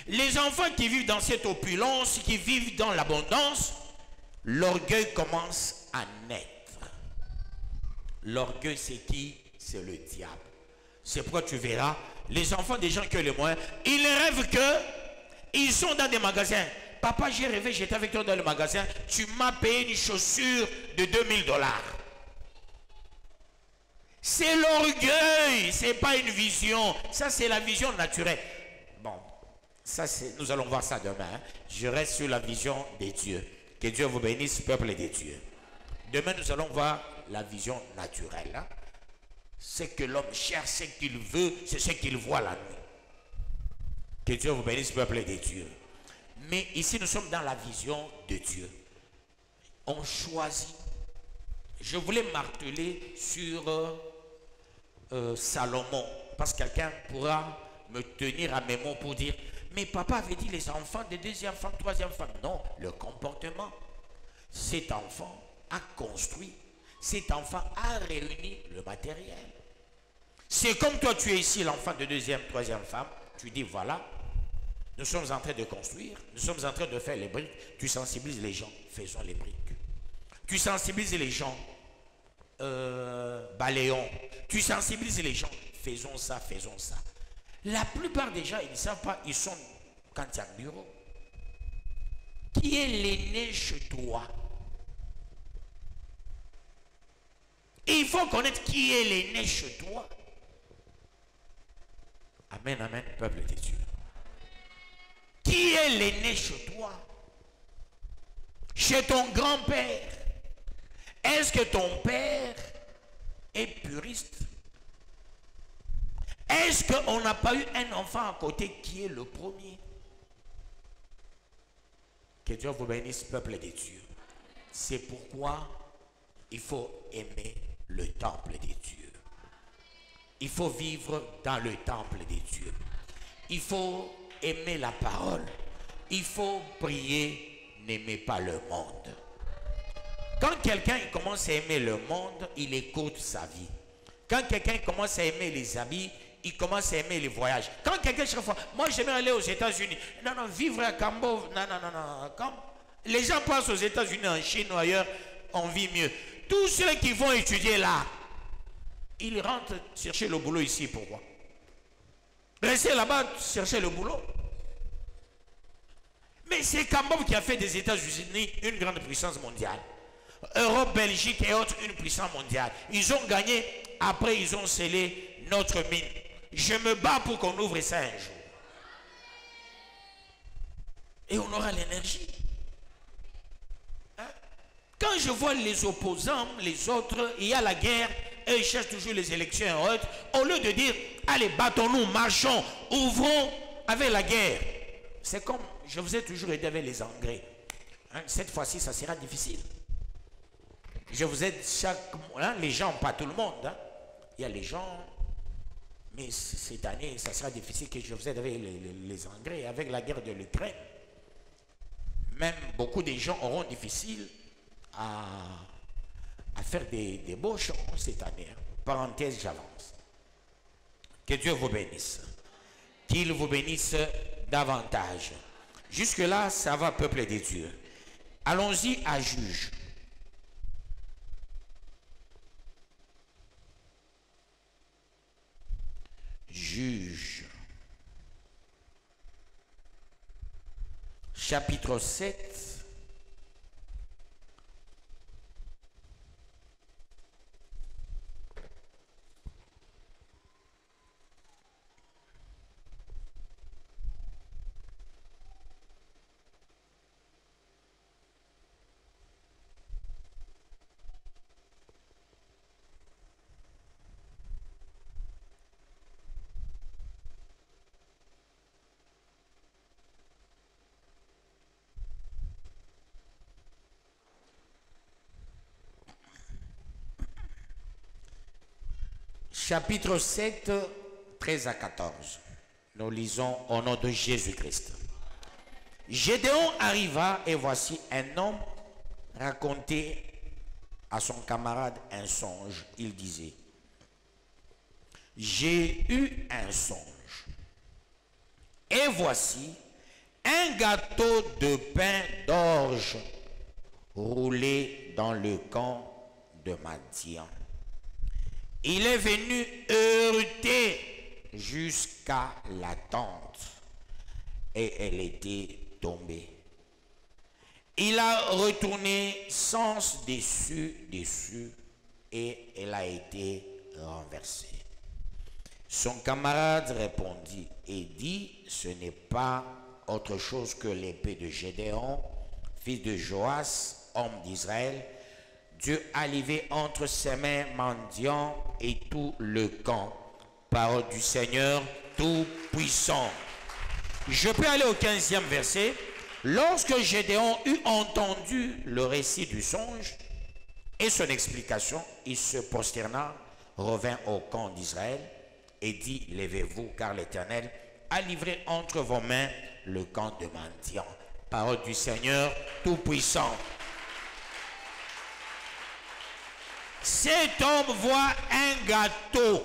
Les enfants qui vivent dans cette opulence, qui vivent dans l'abondance, l'orgueil commence à naître. L'orgueil, c'est qui? C'est le diable. C'est pourquoi tu verras, les enfants des gens qui ont les moyens, ils rêvent que ils sont dans des magasins. Papa, j'ai rêvé, j'étais avec toi dans le magasin, tu m'as payé une chaussure de $2000. C'est l'orgueil, c'est pas une vision. Ça, c'est la vision naturelle. Bon, ça, nous allons voir ça demain. Hein. Je reste sur la vision des dieux. Que Dieu vous bénisse, peuple des dieux. Demain, nous allons voir la vision naturelle. Hein. Ce que l'homme cherche, ce qu'il veut, c'est ce qu'il voit la nuit. Que Dieu vous bénisse, peuple des dieux. Mais ici, nous sommes dans la vision de Dieu. On choisit. Je voulais marteler sur Salomon, parce que quelqu'un pourra me tenir à mes mots pour dire, mais papa avait dit les enfants de deuxième femme, troisième femme. Non, le comportement. Cet enfant a construit, cet enfant a réuni le matériel. C'est comme toi, tu es ici, l'enfant de deuxième, troisième femme. Tu dis, voilà, nous sommes en train de construire, nous sommes en train de faire les briques. Tu sensibilises les gens, faisons les briques. Tu sensibilises les gens, balayons. Tu sensibilises les gens, faisons ça, faisons ça. La plupart des gens, ils ne savent pas, ils sont quand il y a un bureau. Qui est l'aîné chez toi? Et il faut connaître qui est l'aîné chez toi. Amen, amen, peuple de Dieu. Qui est l'aîné chez toi? Chez ton grand-père. Est-ce que ton père est puriste? Est-ce qu'on n'a pas eu un enfant à côté qui est le premier? Que Dieu vous bénisse, peuple de Dieu. C'est pourquoi il faut aimer le temple de Dieu. Il faut vivre dans le temple de Dieu. Il faut aimer la parole. Il faut prier, n'aimez pas le monde. Quand quelqu'un commence à aimer le monde, il écoute sa vie. Quand quelqu'un commence à aimer les habits, il commence à aimer les voyages. Quand quelqu'un chaque fois, moi j'aimerais aller aux États-Unis. Non, non, vivre à Cambo, non. Comme les gens passent aux États-Unis, en Chine ou ailleurs, on vit mieux. Tous ceux qui vont étudier là, ils rentrent chercher le boulot ici. Pourquoi? Rester là-bas, chercher le boulot. Mais c'est Cambo qui a fait des États-Unis une grande puissance mondiale. Europe, Belgique et autres, une puissance mondiale. Ils ont gagné, après ils ont scellé notre mine. Je me bats pour qu'on ouvre ça un jour. Et on aura l'énergie. Hein? Quand je vois les opposants, les autres, il y a la guerre, et ils cherchent toujours les élections et autres, au lieu de dire, allez, battons-nous, marchons, ouvrons avec la guerre. C'est comme, je vous ai toujours aidé avec les engrais. Hein? Cette fois-ci, ça sera difficile. Je vous aide chaque mois, hein? Les gens, pas tout le monde. Hein? Il y a les gens... Mais cette année, ça sera difficile que je vous aide avec les engrais, avec la guerre de l'Ukraine. Même beaucoup de gens auront difficile à faire des beaux champs cette année. Parenthèse, j'avance. Que Dieu vous bénisse. Qu'il vous bénisse davantage. Jusque-là, ça va, peuple de Dieu. Allons-y à Juge. Juge. Chapitre 7. Chapitre 7, 13 à 14. Nous lisons au nom de Jésus-Christ. Gédéon arriva et voici un homme racontait à son camarade un songe. Il disait, j'ai eu un songe. Et voici un gâteau de pain d'orge roulé dans le camp de Madian. Il est venu heurter jusqu'à la tente et elle était tombée. Il a retourné sens dessus et elle a été renversée. Son camarade répondit et dit, ce n'est pas autre chose que l'épée de Gédéon, fils de Joas, homme d'Israël. Dieu a livré entre ses mains mendiants et tout le camp. Parole du Seigneur Tout-Puissant. Je peux aller au 15e verset. Lorsque Gédéon eut entendu le récit du songe et son explication, il se prosterna, revint au camp d'Israël et dit, levez-vous car l'Éternel a livré entre vos mains le camp de mendiants. Parole du Seigneur Tout-Puissant. Cet homme voit un gâteau.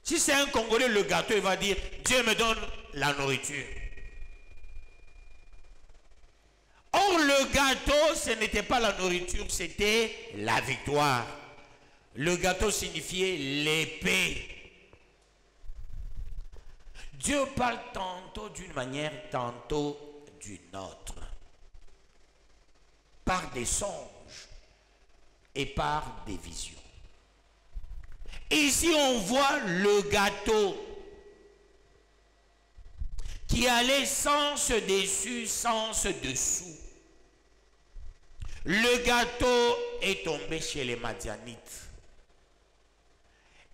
Si c'est un Congolais, le gâteau, il va dire, Dieu me donne la nourriture. Or, le gâteau, ce n'était pas la nourriture, c'était la victoire. Le gâteau signifiait l'épée. Dieu parle tantôt d'une manière, tantôt d'une autre. Par des songes et par des visions. Ici, on voit le gâteau qui allait sens dessus, sens dessous. Le gâteau est tombé chez les Madianites.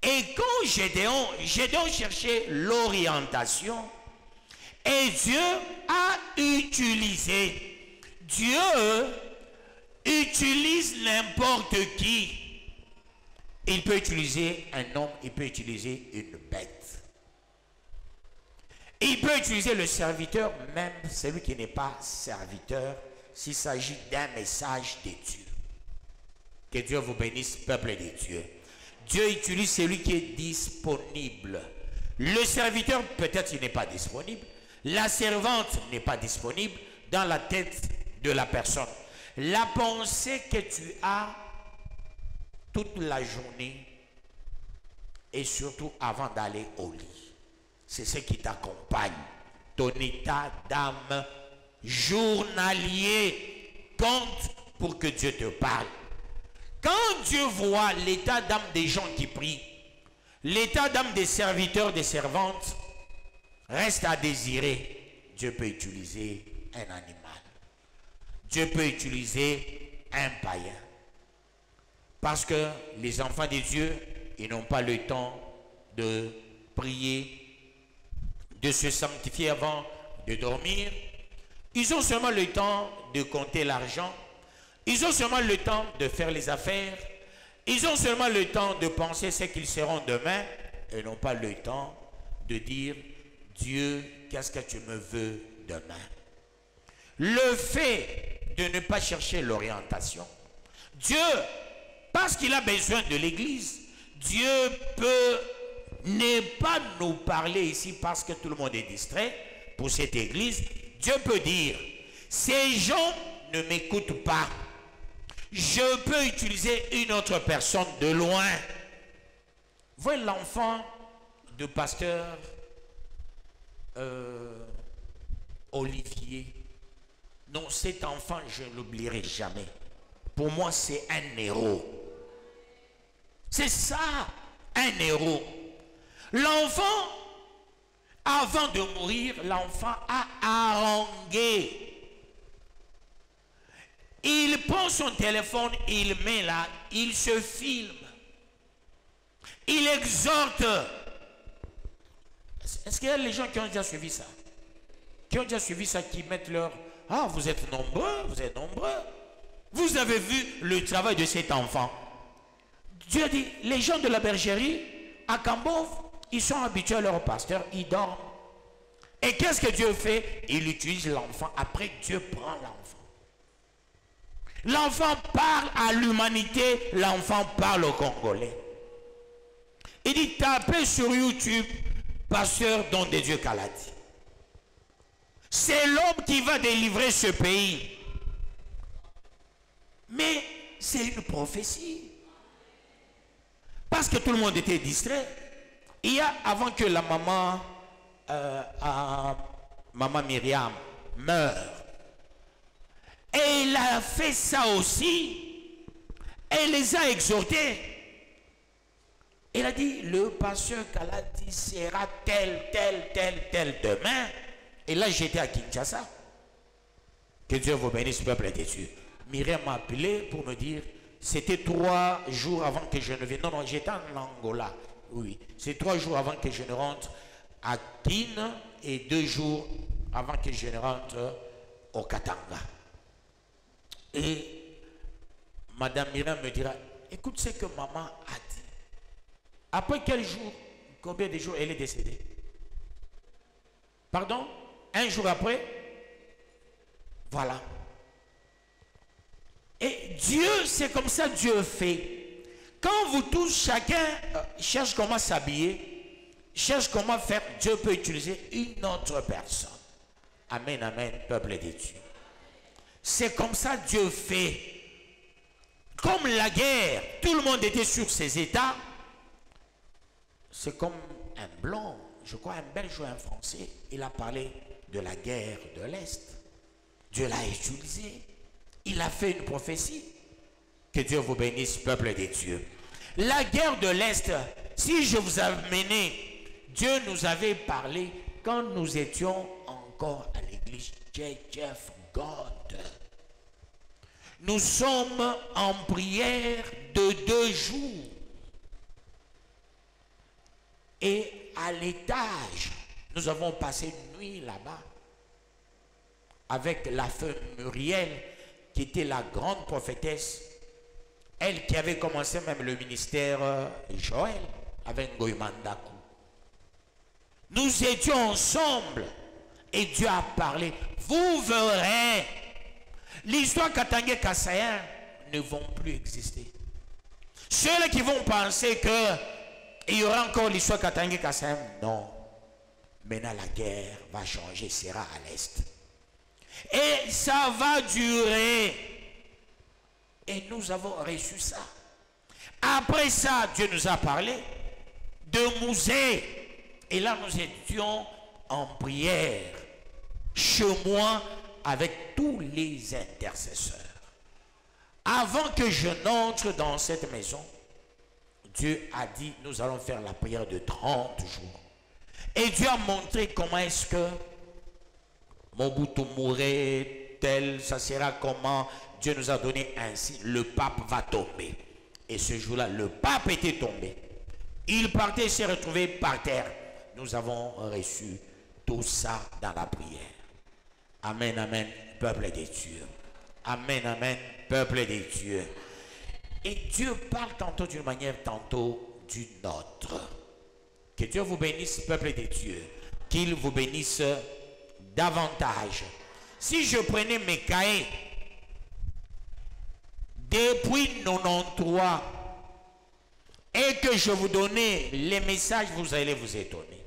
Et quand Gédéon cherchait l'orientation, et Dieu a utilisé. Dieu utilise n'importe qui. Il peut utiliser un homme, il peut utiliser une bête. Il peut utiliser le serviteur, même celui qui n'est pas serviteur, s'il s'agit d'un message de Dieu. Que Dieu vous bénisse, peuple de Dieu. Dieu utilise celui qui est disponible. Le serviteur, peut-être il n'est pas disponible. La servante n'est pas disponible dans la tête de la personne. La pensée que tu as toute la journée et surtout avant d'aller au lit, c'est ce qui t'accompagne. Ton état d'âme journalier compte pour que Dieu te parle. Quand Dieu voit l'état d'âme des gens qui prient, l'état d'âme des serviteurs, des servantes, reste à désirer. Dieu peut utiliser un animal. Dieu peut utiliser un païen. Parce que les enfants de Dieu, ils n'ont pas le temps de prier, de se sanctifier avant de dormir. Ils ont seulement le temps de compter l'argent. Ils ont seulement le temps de faire les affaires. Ils ont seulement le temps de penser ce qu'ils seront demain. Et n'ont pas le temps de dire, Dieu, qu'est-ce que tu me veux demain? Le fait de ne pas chercher l'orientation, Dieu, parce qu'il a besoin de l'Église, Dieu peut ne pas nous parler ici parce que tout le monde est distrait pour cette Église. Dieu peut dire, ces gens ne m'écoutent pas. Je peux utiliser une autre personne de loin. Voyez l'enfant de pasteur Olivier. Non, cet enfant, je ne l'oublierai jamais. Pour moi, c'est un héros. C'est ça, un héros. L'enfant, avant de mourir, l'enfant a harangué. Il prend son téléphone, il met là, il se filme. Il exhorte. Est-ce qu'il y a les gens qui ont déjà suivi ça? Qui ont déjà suivi ça, qui mettent leur... Ah, vous êtes nombreux, vous êtes nombreux. Vous avez vu le travail de cet enfant. Dieu a dit, les gens de la bergerie, à Cambove, ils sont habitués à leur pasteur, ils dorment. Et qu'est-ce que Dieu fait? Il utilise l'enfant. Après, Dieu prend l'enfant. L'enfant parle à l'humanité, l'enfant parle aux Congolais. Il dit, tapez sur YouTube, pasteur Don de Dieu Kaladi. C'est l'homme qui va délivrer ce pays. Mais c'est une prophétie. Parce que tout le monde était distrait. Il y a, avant que la maman, maman Myriam meure, et elle a fait ça aussi. Elle les a exhortés. Elle a dit, le pasteur Kaladi sera tel demain. Et là, j'étais à Kinshasa. Que Dieu vous bénisse, peuple de Dieu. Myriam m'a appelé pour me dire, c'était 3 jours avant que je ne vienne. Non, j'étais en Angola. Oui, c'est 3 jours avant que je ne rentre à Kin et 2 jours avant que je ne rentre au Katanga. Et Madame Myriam me dira, écoute ce que maman a dit. Après quel jour, combien de jours elle est décédée? Pardon? Un jour après? Voilà. Et Dieu, c'est comme ça Dieu fait. Quand vous tous, chacun cherche comment s'habiller, cherche comment faire, Dieu peut utiliser une autre personne. Amen, amen, peuple de Dieu. C'est comme ça Dieu fait. Comme la guerre, tout le monde était sur ses états. C'est comme un blanc, je crois un Belge ou un Français, il a parlé de la guerre de l'Est. Dieu l'a utilisé. Il a fait une prophétie. Que Dieu vous bénisse, peuple de Dieu. La guerre de l'Est, si je vous amenais, Dieu nous avait parlé quand nous étions encore à l'église Church of God. Nous sommes en prière de 2 jours. Et à l'étage, nous avons passé une nuit là-bas avec la femme Muriel, qui était la grande prophétesse, elle qui avait commencé même le ministère Joël avec Ngoïmandakou. Nous étions ensemble et Dieu a parlé. Vous verrez, l'histoire Katangé Kassayan ne vont plus exister. Ceux qui vont penser qu'il y aura encore l'histoire Katangé Kassayan, non. Maintenant la guerre va changer, sera à l'Est. Et ça va durer. Et nous avons reçu ça. Après ça, Dieu nous a parlé de musée. Et là, nous étions en prière chez moi avec tous les intercesseurs. Avant que je n'entre dans cette maison, Dieu a dit, nous allons faire la prière de 30 jours. Et Dieu a montré comment est-ce que Mobutu mourrait, tel, ça sera comment. Dieu nous a donné ainsi, le pape va tomber. Et ce jour-là, le pape était tombé. Il partait, s'est retrouvé par terre. Nous avons reçu tout ça dans la prière. Amen, amen, peuple de Dieu. Amen, amen, peuple de Dieu. Et Dieu parle tantôt d'une manière, tantôt d'une autre. Que Dieu vous bénisse, peuple de Dieu. Qu'il vous bénisse davantage. Si je prenais mes cahiers depuis 93 et que je vous donnais les messages, vous allez vous étonner.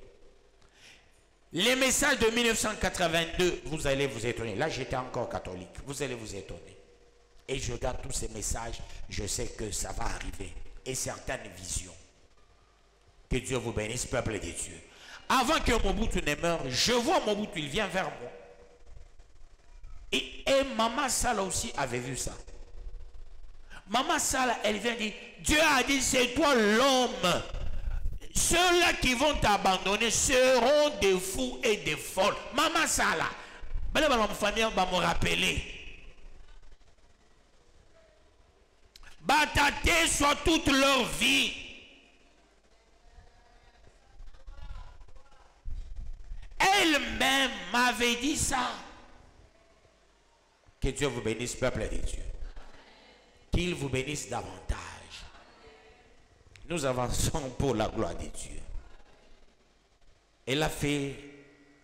Les messages de 1982, vous allez vous étonner. Là, j'étais encore catholique. Vous allez vous étonner. Et je regarde tous ces messages, je sais que ça va arriver. Et certaines visions. Que Dieu vous bénisse, peuple de Dieu. Avant que Mobutu ne meure, je vois Mobutu, il vient vers moi. Et Maman Sala aussi avait vu ça. Maman Sala, elle vient dire, Dieu a dit, c'est toi l'homme. Ceux-là qui vont t'abandonner seront des fous et des folles. Maman Sala, ma famille va me rappeler. Bataté soit toute leur vie. Elle-même m'avait dit ça. Que Dieu vous bénisse, peuple de Dieu. Qu'il vous bénisse davantage. Nous avançons pour la gloire de Dieu. Elle a fait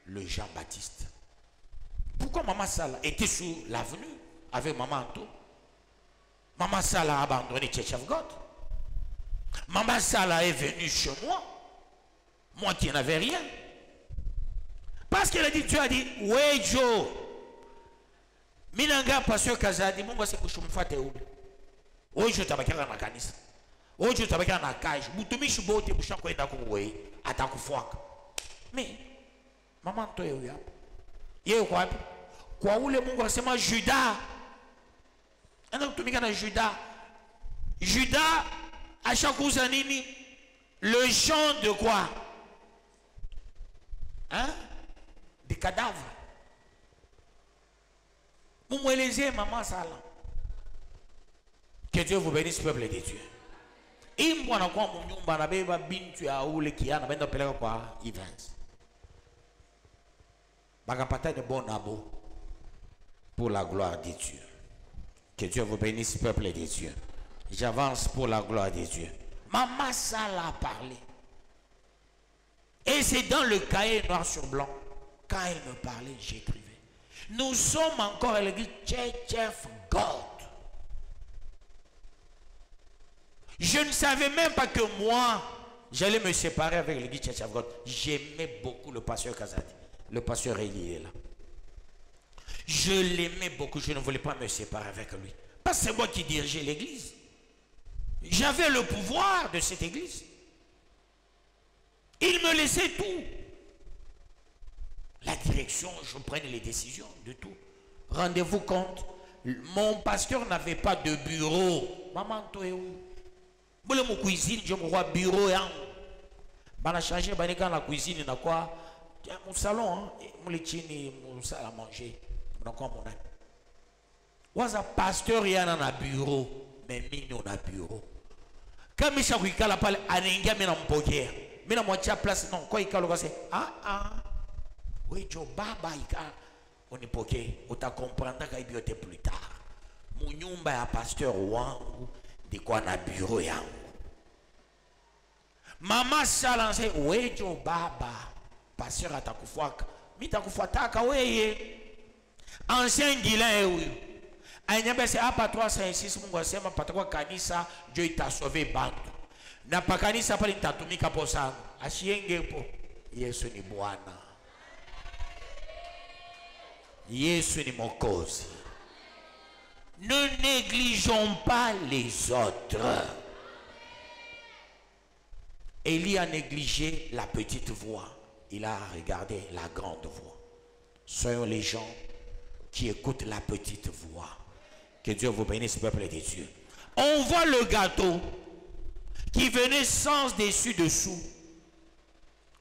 le Jean-Baptiste. Pourquoi Maman Sala était sur l'avenue avec Maman Anto? Maman Sala a abandonné Church of God. Maman Sala est venue chez moi. Moi qui n'avais rien. Parce qu'elle a dit, Dieu a dit, ouais Joe. Minanga pasteur Kazadi, mungu se kushumfate ule. Ojo tabakira na kanisa. Ojo tabakira na kaji. Mutumishi bote busha kwenda kuwe atakufuaka. Mais maman to yeye hapo. Yeye kwa hapo. Kwa ule Mungu anasema Juda. Ana kutumika na Juda. Juda ashakuza nini? Le champ de quoi? Hein? Des cadavres. Mumweleze Maman Sala. Que Dieu vous bénisse, peuple de Dieu. Imbwa na kwa munyumba na beba bintu ya ule kiana benda peleka kwa events. Bagapata de bon abo pour la gloire de Dieu. Que Dieu vous bénisse, peuple de Dieu. J'avance pour la gloire de Dieu. Maman Sala a parlé. Et c'est dans le cahier noir sur blanc. Quand elle me parlait, j'écrivais. Nous sommes encore à l'église Church of God. Je ne savais même pas que moi, j'allais me séparer avec l'église Church of God. J'aimais beaucoup le pasteur Kazadi. Le pasteur Eli est là. Je l'aimais beaucoup. Je ne voulais pas me séparer avec lui. Parce que c'est moi qui dirigeais l'église. J'avais le pouvoir de cette église. Il me laissait tout. La direction, je prenais les décisions de tout. Rendez-vous compte, mon pasteur n'avait pas de bureau. Maman, toi, où? Mon cuisine, je me vois bureau. On a changé, dans la cuisine, on a quoi? Mon salon, mon salle à manger. Was a pasteur, il y a un bureau, mais nous, on a bureau. Quand je suis à la parole, je suis à la poker. Mais je suis à la place, non, quoi, il y a oui, Joe Baba, on est poker. On t'a comprendre qu'il y a plus tard. Mon nyumba a pasteur wangu, de quoi on a bureau yangu. Maman s'alancé, oui, Joe Baba, pasteur à Takufwaka. Mi Takufwataka, oui, ancien Guilain, oui. Anyambe se hapa 356 Mungu asema patakuwa kanisa ndio itasove bantu. Na pa kanisa pale nitatumika po sana. Ashienge po. Yesu ni Bwana. Yesu ni Mwokozi. Ne négligeons pas les autres. Élie a négligé la petite voix. Il a regardé la grande voix. Soyons les gens qui écoutent la petite voix. Que Dieu vous bénisse, peuple de Dieu. On voit le gâteau qui venait sans dessus-dessous.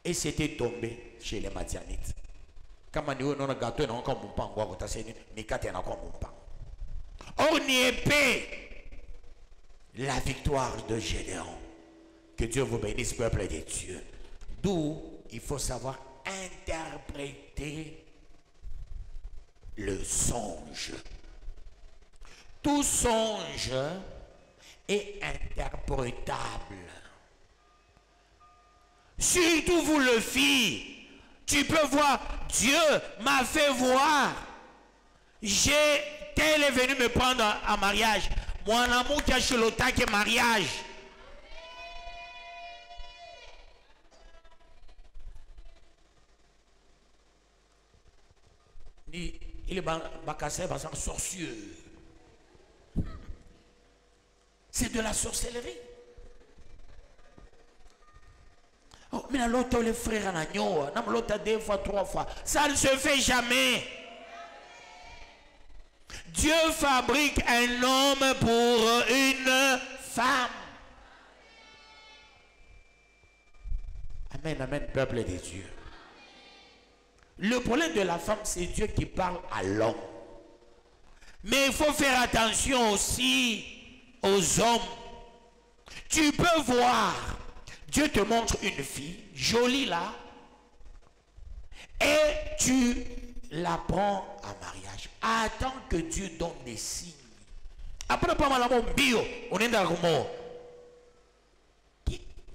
Et c'était tombé chez les Madianites. Or, n'y est pas la victoire de Gédéon. Que Dieu vous bénisse, peuple de Dieu. D'où il faut savoir interpréter le songe. Tout songe est interprétable. Surtout vous le filles, tu peux voir, Dieu m'a fait voir. Tel est venu me prendre en mariage. Mon amour qui a chez l'autre qui est mariage. Il est sorcieux. C'est de la sorcellerie. Oh, mais l'autre, les frères en agneau, l'autre 2 fois, 3 fois. Ça ne se fait jamais. Dieu fabrique un homme pour une femme. Amen, amen, peuple de Dieu. Le problème de la femme, c'est Dieu qui parle à l'homme. Mais il faut faire attention aussi aux hommes. Tu peux voir, Dieu te montre une fille, jolie là, et tu la prends en mariage. Attends que Dieu donne des signes. Après, pas mal à mon bio, on est dans le mot.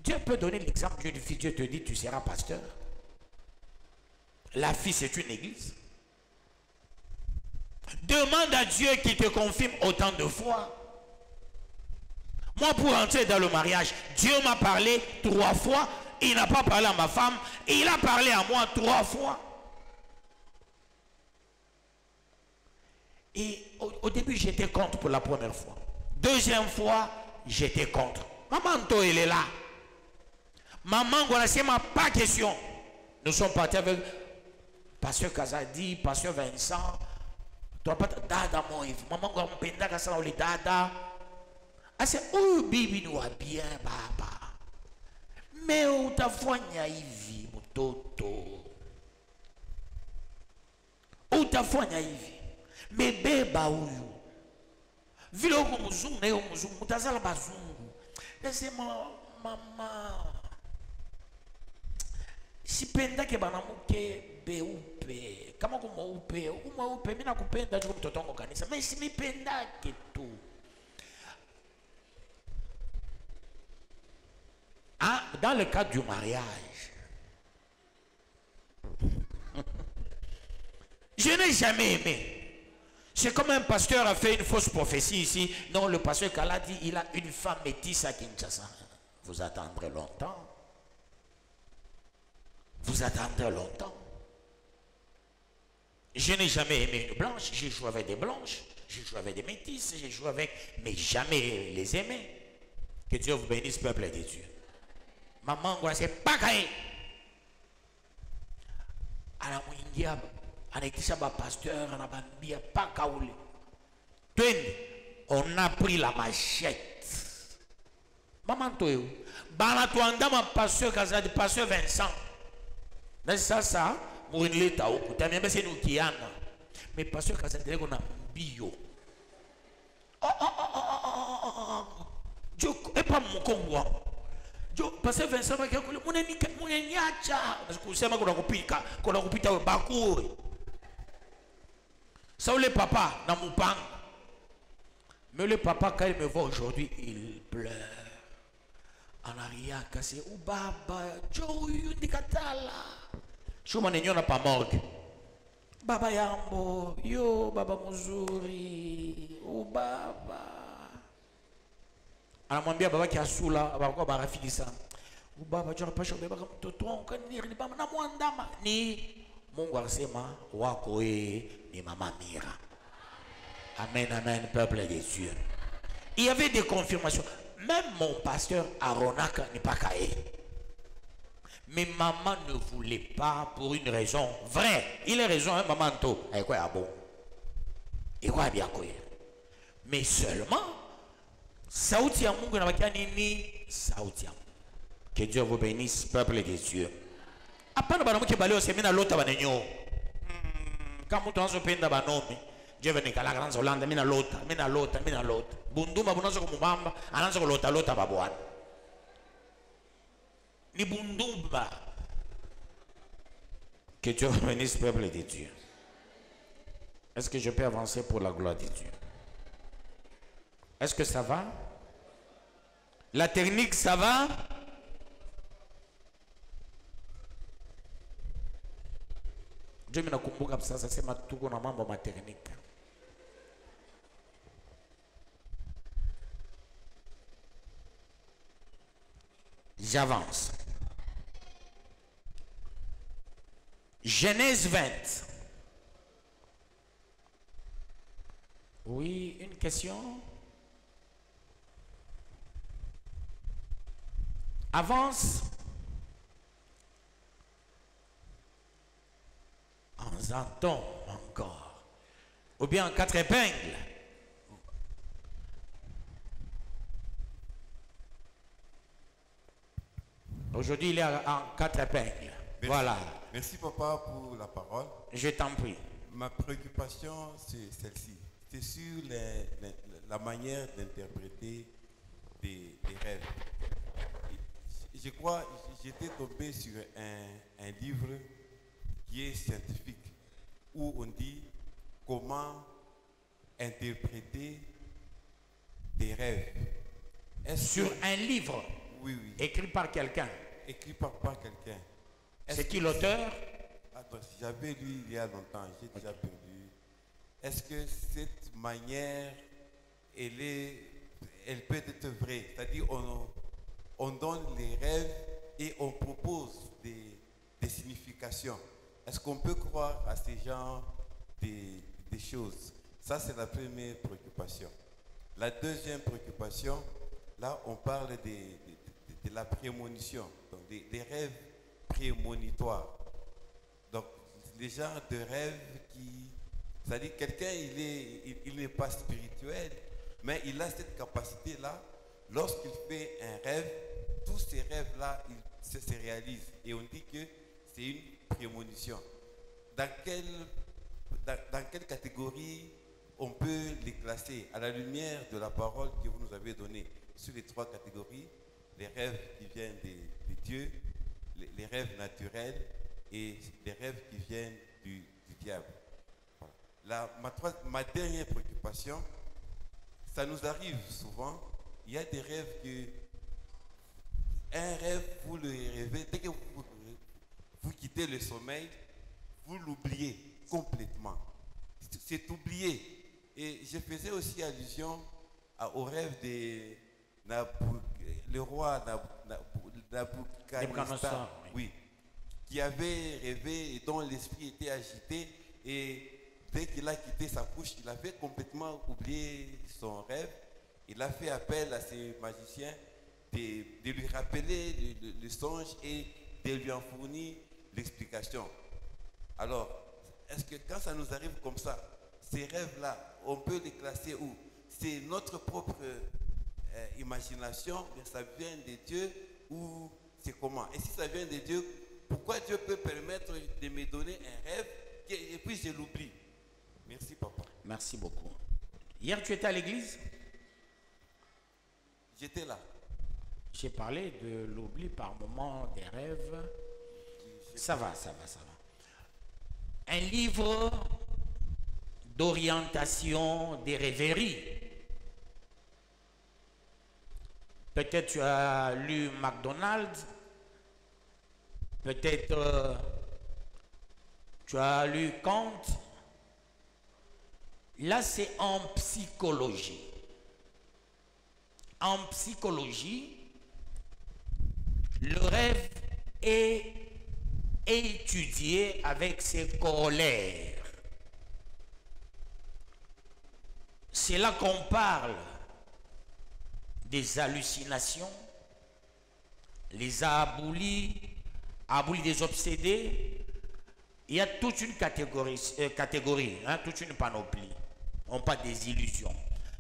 Dieu peut donner l'exemple d'une fille, Dieu te dit, tu seras pasteur. La fille, c'est une église. Demande à Dieu qu'il te confirme autant de fois. Moi, pour entrer dans le mariage, Dieu m'a parlé 3 fois. Il n'a pas parlé à ma femme. Il a parlé à moi 3 fois. Et au début, j'étais contre pour la première fois. Deuxième fois, j'étais contre. Maman, toi, elle est là. Maman, voilà, c'est ma pas question. Nous sommes partis avec Pasteur Kazadi, Pasteur Vincent. Toi, pas dada, mon Yves. Maman, on penda kasa on les dada. Ah, c'est où bibi nous a bien, baba. Mais où ta foi Yves, mon toto. Où ta foi Yves. Mais beba ou. Vilo muzungu, ne muzungu, mutazala bazungu. Laissez-moi, maman. Sipenda ke banamuke beupe kama kumweupe mimi nakupenda tu mtoto wangu kanisa mimi simipenda kitu. Ah, dans le cadre du mariage Je n'ai jamais aimé. C'est comme un pasteur a fait une fausse prophétie ici. Non, le pasteur Kala dit il a une femme métisse à Kinshasa. Vous attendrez longtemps. Vous attendrez longtemps. Je n'ai jamais aimé une blanche. J'ai joué avec des blanches. J'ai joué avec des métisses. J'ai joué avec... Mais jamais les aimer. Que Dieu vous bénisse, peuple de Dieu. Maman, c'est pas caillé. À la moindre, anaitisha ba pasteur anabambia paka ule twende, on a pris la machette. Maman toyo bana tuandama pasteur Kazadi, pasteur Vincent na sasa muinleta huku tamiambia sasa ukiana mais pasteur Kazadi leko na bio joko epa mkongwa jo pasteur Vincent bakia kule muneniacha kusema kuna kupita bakuri. Ça ou le papa dans mon pan. Mais le papa, quand il me voit aujourd'hui, il pleure. En arrière, cassé. Ou baba, Joe, Ndikatala. Chuma n'enyo n'a pas morgue. Baba Yambo, yo, baba Muzuri. Ou baba. Alors, mon bien, baba qui a sous là, baba, baba, finissant. Ou baba, tu n'as pas chopé, baba, tonton, quand il n'y a pas, ni. Mungu alisema wako ni Mama Mira. Amen, amen, peuple de Dieu. Il y avait des confirmations. Même mon pasteur Aronaka n'est pas caillé. Mais maman ne voulait pas pour une raison vraie. Il a raison, hein, maman to. Et quoi bon? Et quoi bien quoi? Mais seulement, sauti ya Mungu na bakia nini? Sauti ya Mungu. Que Dieu vous bénisse, peuple de Dieu. Apana banamuke baleo semina lota banenyo. Kama mtu anazopenda banomi, Dieu veut nikala kana Holanda mina lota. Bunduma bunazo kumubamba, anaanza kulota babwana. Ni bundumba. Que Dieu bénisse le peuple de Dieu. Est-ce que je peux avancer pour la gloire de Dieu? Est-ce que ça va? La technique, ça va? Dieu m'a kumbuka sasa sema tuko na mambo maternike. J'avance. Genèse 20. Oui, une question. Avance. En entend encore. Ou bien en 4 épingles. Aujourd'hui, il est en 4 épingles. Merci. Voilà. Merci papa pour la parole. Je t'en prie. Ma préoccupation, c'est celle-ci. C'est sur la manière d'interpréter des rêves. Je crois, j'étais tombé sur un livre qui est scientifique, où on dit comment interpréter des rêves. Sur un livre? Oui, oui. Écrit par quelqu'un? Écrit par quelqu'un. C'est qui l'auteur? Attends, j'avais lu il y a longtemps, j'ai déjà perdu. Est-ce que cette manière, elle peut être vraie? C'est-à-dire, on donne les rêves et on propose des significations. Est-ce qu'on peut croire à ces genres des choses? Ça, c'est la première préoccupation. La deuxième préoccupation, là, on parle de la prémonition, donc des rêves prémonitoires. Donc, les genres de rêves qui... C'est-à-dire, quelqu'un, il n'est pas spirituel, mais il a cette capacité-là. Lorsqu'il fait un rêve, tous ces rêves-là, se réalisent. Et on dit que c'est une prémonition. Dans quelle catégorie on peut les classer à la lumière de la parole que vous nous avez donnée sur les 3 catégories, les rêves qui viennent des dieux, les rêves naturels et les rêves qui viennent du diable. Voilà. Ma dernière préoccupation, ça nous arrive souvent, il y a des rêves un rêve, vous le rêvez, dès que vous quittez le sommeil, vous l'oubliez. complètement. C'est oublié. Et je faisais aussi allusion au rêve de le roi Nabucodonosor, oui, qui avait rêvé et dont l'esprit était agité. Et dès qu'il a quitté sa couche, il avait complètement oublié son rêve. Il a fait appel à ses magiciens de lui rappeler le songe et de lui en fournir l'explication. Alors, est-ce que quand ça nous arrive comme ça, ces rêves-là, on peut les classer où? C'est notre propre imagination, mais ça vient de Dieu ou c'est comment? Et si ça vient de Dieu, pourquoi Dieu peut permettre de me donner un rêve et puis je l'oublie? Merci, papa. Merci beaucoup. Hier, tu étais à l'église? J'étais là. J'ai parlé de l'oubli par moment des rêves. Ça va. Un livre d'orientation des rêveries. Peut-être tu as lu McDonald's. Peut-être tu as lu Kant. Là, c'est en psychologie. En psychologie, le rêve est étudié avec ses corollaires. C'est là qu'on parle des hallucinations, les aboulis des obsédés. Il y a toute une catégorie, toute une panoplie. On parle des illusions.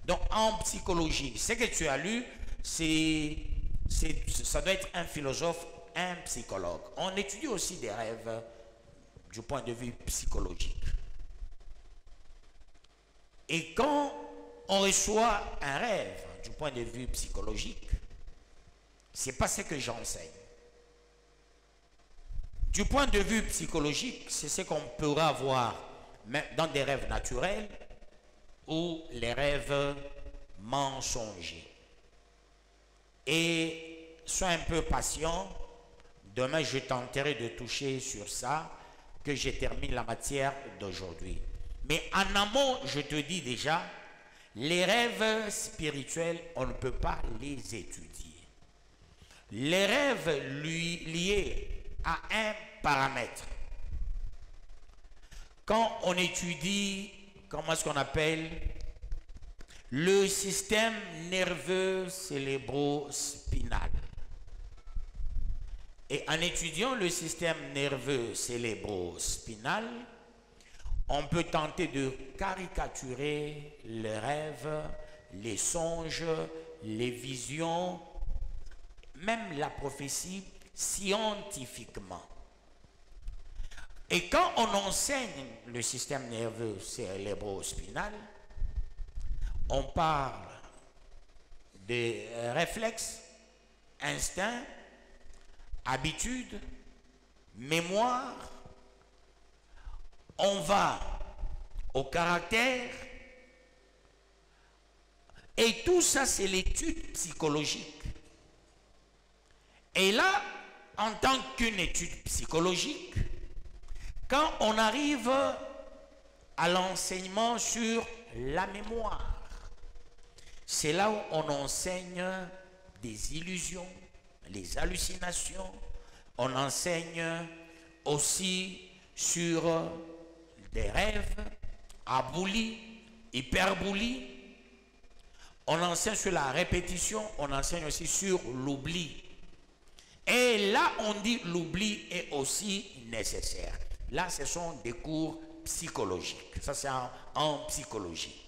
Donc en psychologie, ce que tu as lu, ça doit être un philosophe, un psychologue. On étudie aussi des rêves du point de vue psychologique. Et quand on reçoit un rêve du point de vue psychologique, c'est pas ce que j'enseigne. Du point de vue psychologique, c'est ce qu'on pourra voir dans des rêves naturels ou les rêves mensongers. Et sois un peu patient. Demain, je tenterai de toucher sur ça, que je termine la matière d'aujourd'hui. Mais en amont, je te dis déjà, les rêves spirituels, on ne peut pas les étudier. Les rêves liés à un paramètre. Quand on étudie, comment est-ce qu'on appelle, le système nerveux cérébro-spinal. Et en étudiant le système nerveux cérébro-spinal, on peut tenter de caricaturer les rêves, les songes, les visions, même la prophétie scientifiquement. Et quand on enseigne le système nerveux cérébro-spinal, on parle des réflexes, instincts, habitudes, mémoire. On va au caractère. Et tout ça, c'est l'étude psychologique. Et là, en tant qu'une étude psychologique, quand on arrive à l'enseignement sur la mémoire, c'est là où on enseigne des illusions, les hallucinations. On enseigne aussi sur des rêves, aboulis, hyperboulis. On enseigne sur la répétition, on enseigne aussi sur l'oubli. Et là, on dit l'oubli est aussi nécessaire. Là, ce sont des cours psychologiques. Ça, c'est en psychologie.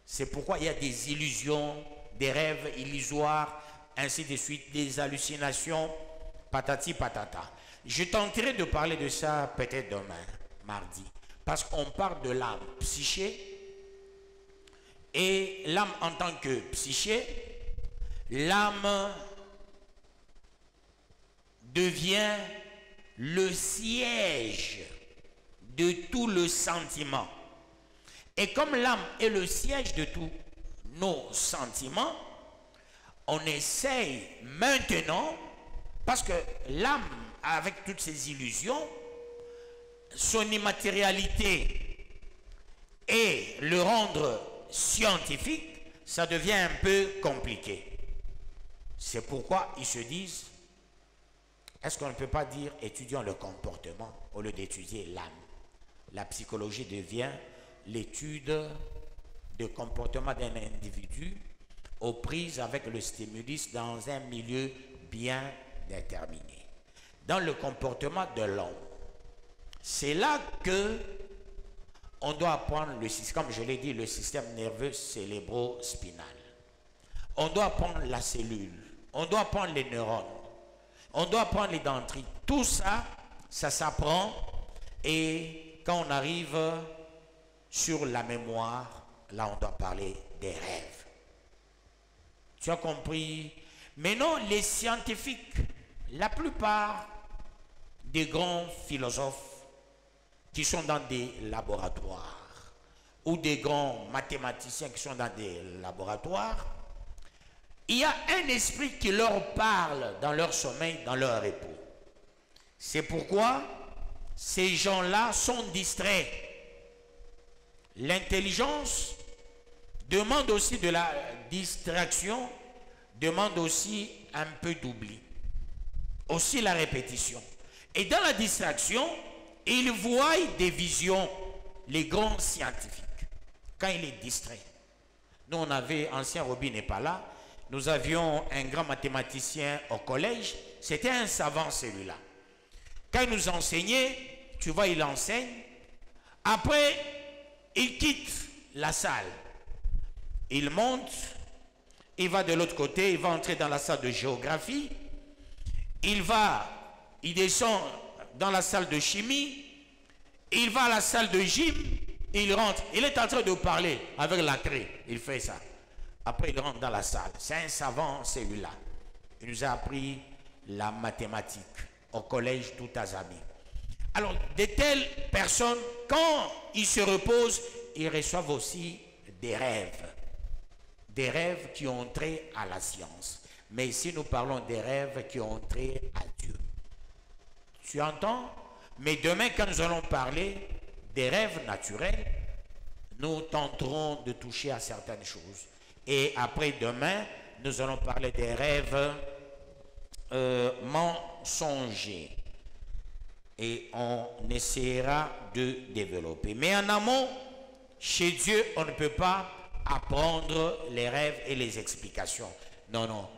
C'est pourquoi il y a des illusions, des rêves illusoires, ainsi de suite, des hallucinations, patati patata. Je tenterai de parler de ça peut-être demain, mardi, parce qu'on parle de l'âme psyché. Et l'âme en tant que psyché, l'âme devient le siège de tout le sentiment. Et comme l'âme est le siège de tous nos sentiments, on essaye maintenant, parce que l'âme, avec toutes ses illusions, son immatérialité et le rendre scientifique, ça devient un peu compliqué. C'est pourquoi ils se disent, est-ce qu'on ne peut pas dire étudions le comportement au lieu d'étudier l'âme? La psychologie devient l'étude du comportement d'un individu aux prises avec le stimulus dans un milieu bien déterminé. Dans le comportement de l'homme, c'est là que on doit apprendre le système, comme je l'ai dit, le système nerveux cérébro-spinal. On doit apprendre la cellule, on doit apprendre les neurones, on doit apprendre les dendrites. Tout ça, ça s'apprend, et quand on arrive sur la mémoire, là on doit parler des rêves. Tu as compris? Mais non, les scientifiques, la plupart des grands philosophes qui sont dans des laboratoires ou des grands mathématiciens qui sont dans des laboratoires, il y a un esprit qui leur parle dans leur sommeil, dans leur repos. C'est pourquoi ces gens-là sont distraits. L'intelligence demande aussi de la distraction, demande aussi un peu d'oubli, aussi la répétition. Et dans la distraction, ils voient des visions, les grands scientifiques, quand il est distrait. Nous, on avait, ancien Robin n'est pas là, nous avions un grand mathématicien au collège, c'était un savant celui-là. Quand il nous enseignait, tu vois, il enseigne, après, il quitte la salle, il monte, il va de l'autre côté, il va entrer dans la salle de géographie, il descend dans la salle de chimie, il va à la salle de gym, il rentre, il est en train de parler avec la craie, il fait ça. Après il rentre dans la salle, c'est un savant celui-là. Il nous a appris la mathématique au collège tout azami. Alors de telles personnes, quand ils se reposent, ils reçoivent aussi des rêves qui ont trait à la science. Mais ici nous parlons des rêves qui ont trait à Dieu. Tu entends? Mais demain, quand nous allons parler des rêves naturels, nous tenterons de toucher à certaines choses. Et après demain, nous allons parler des rêves mensongers. Et on essaiera de développer. Mais en amont, chez Dieu, on ne peut pas apprendre les rêves et les explications. Non, non.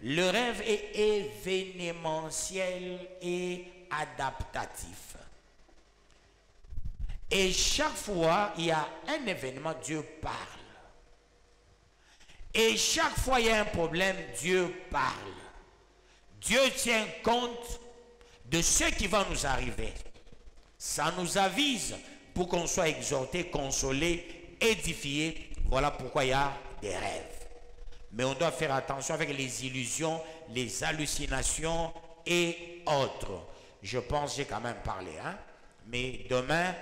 Le rêve est événementiel et adaptatif. Et chaque fois, il y a un événement, Dieu parle. Et chaque fois, il y a un problème, Dieu parle. Dieu tient compte de ce qui va nous arriver. Ça nous avise pour qu'on soit exhorté, consolé, édifié. Voilà pourquoi il y a des rêves. Mais on doit faire attention avec les illusions, les hallucinations et autres. Je pense que j'ai quand même parlé. Hein? Mais demain,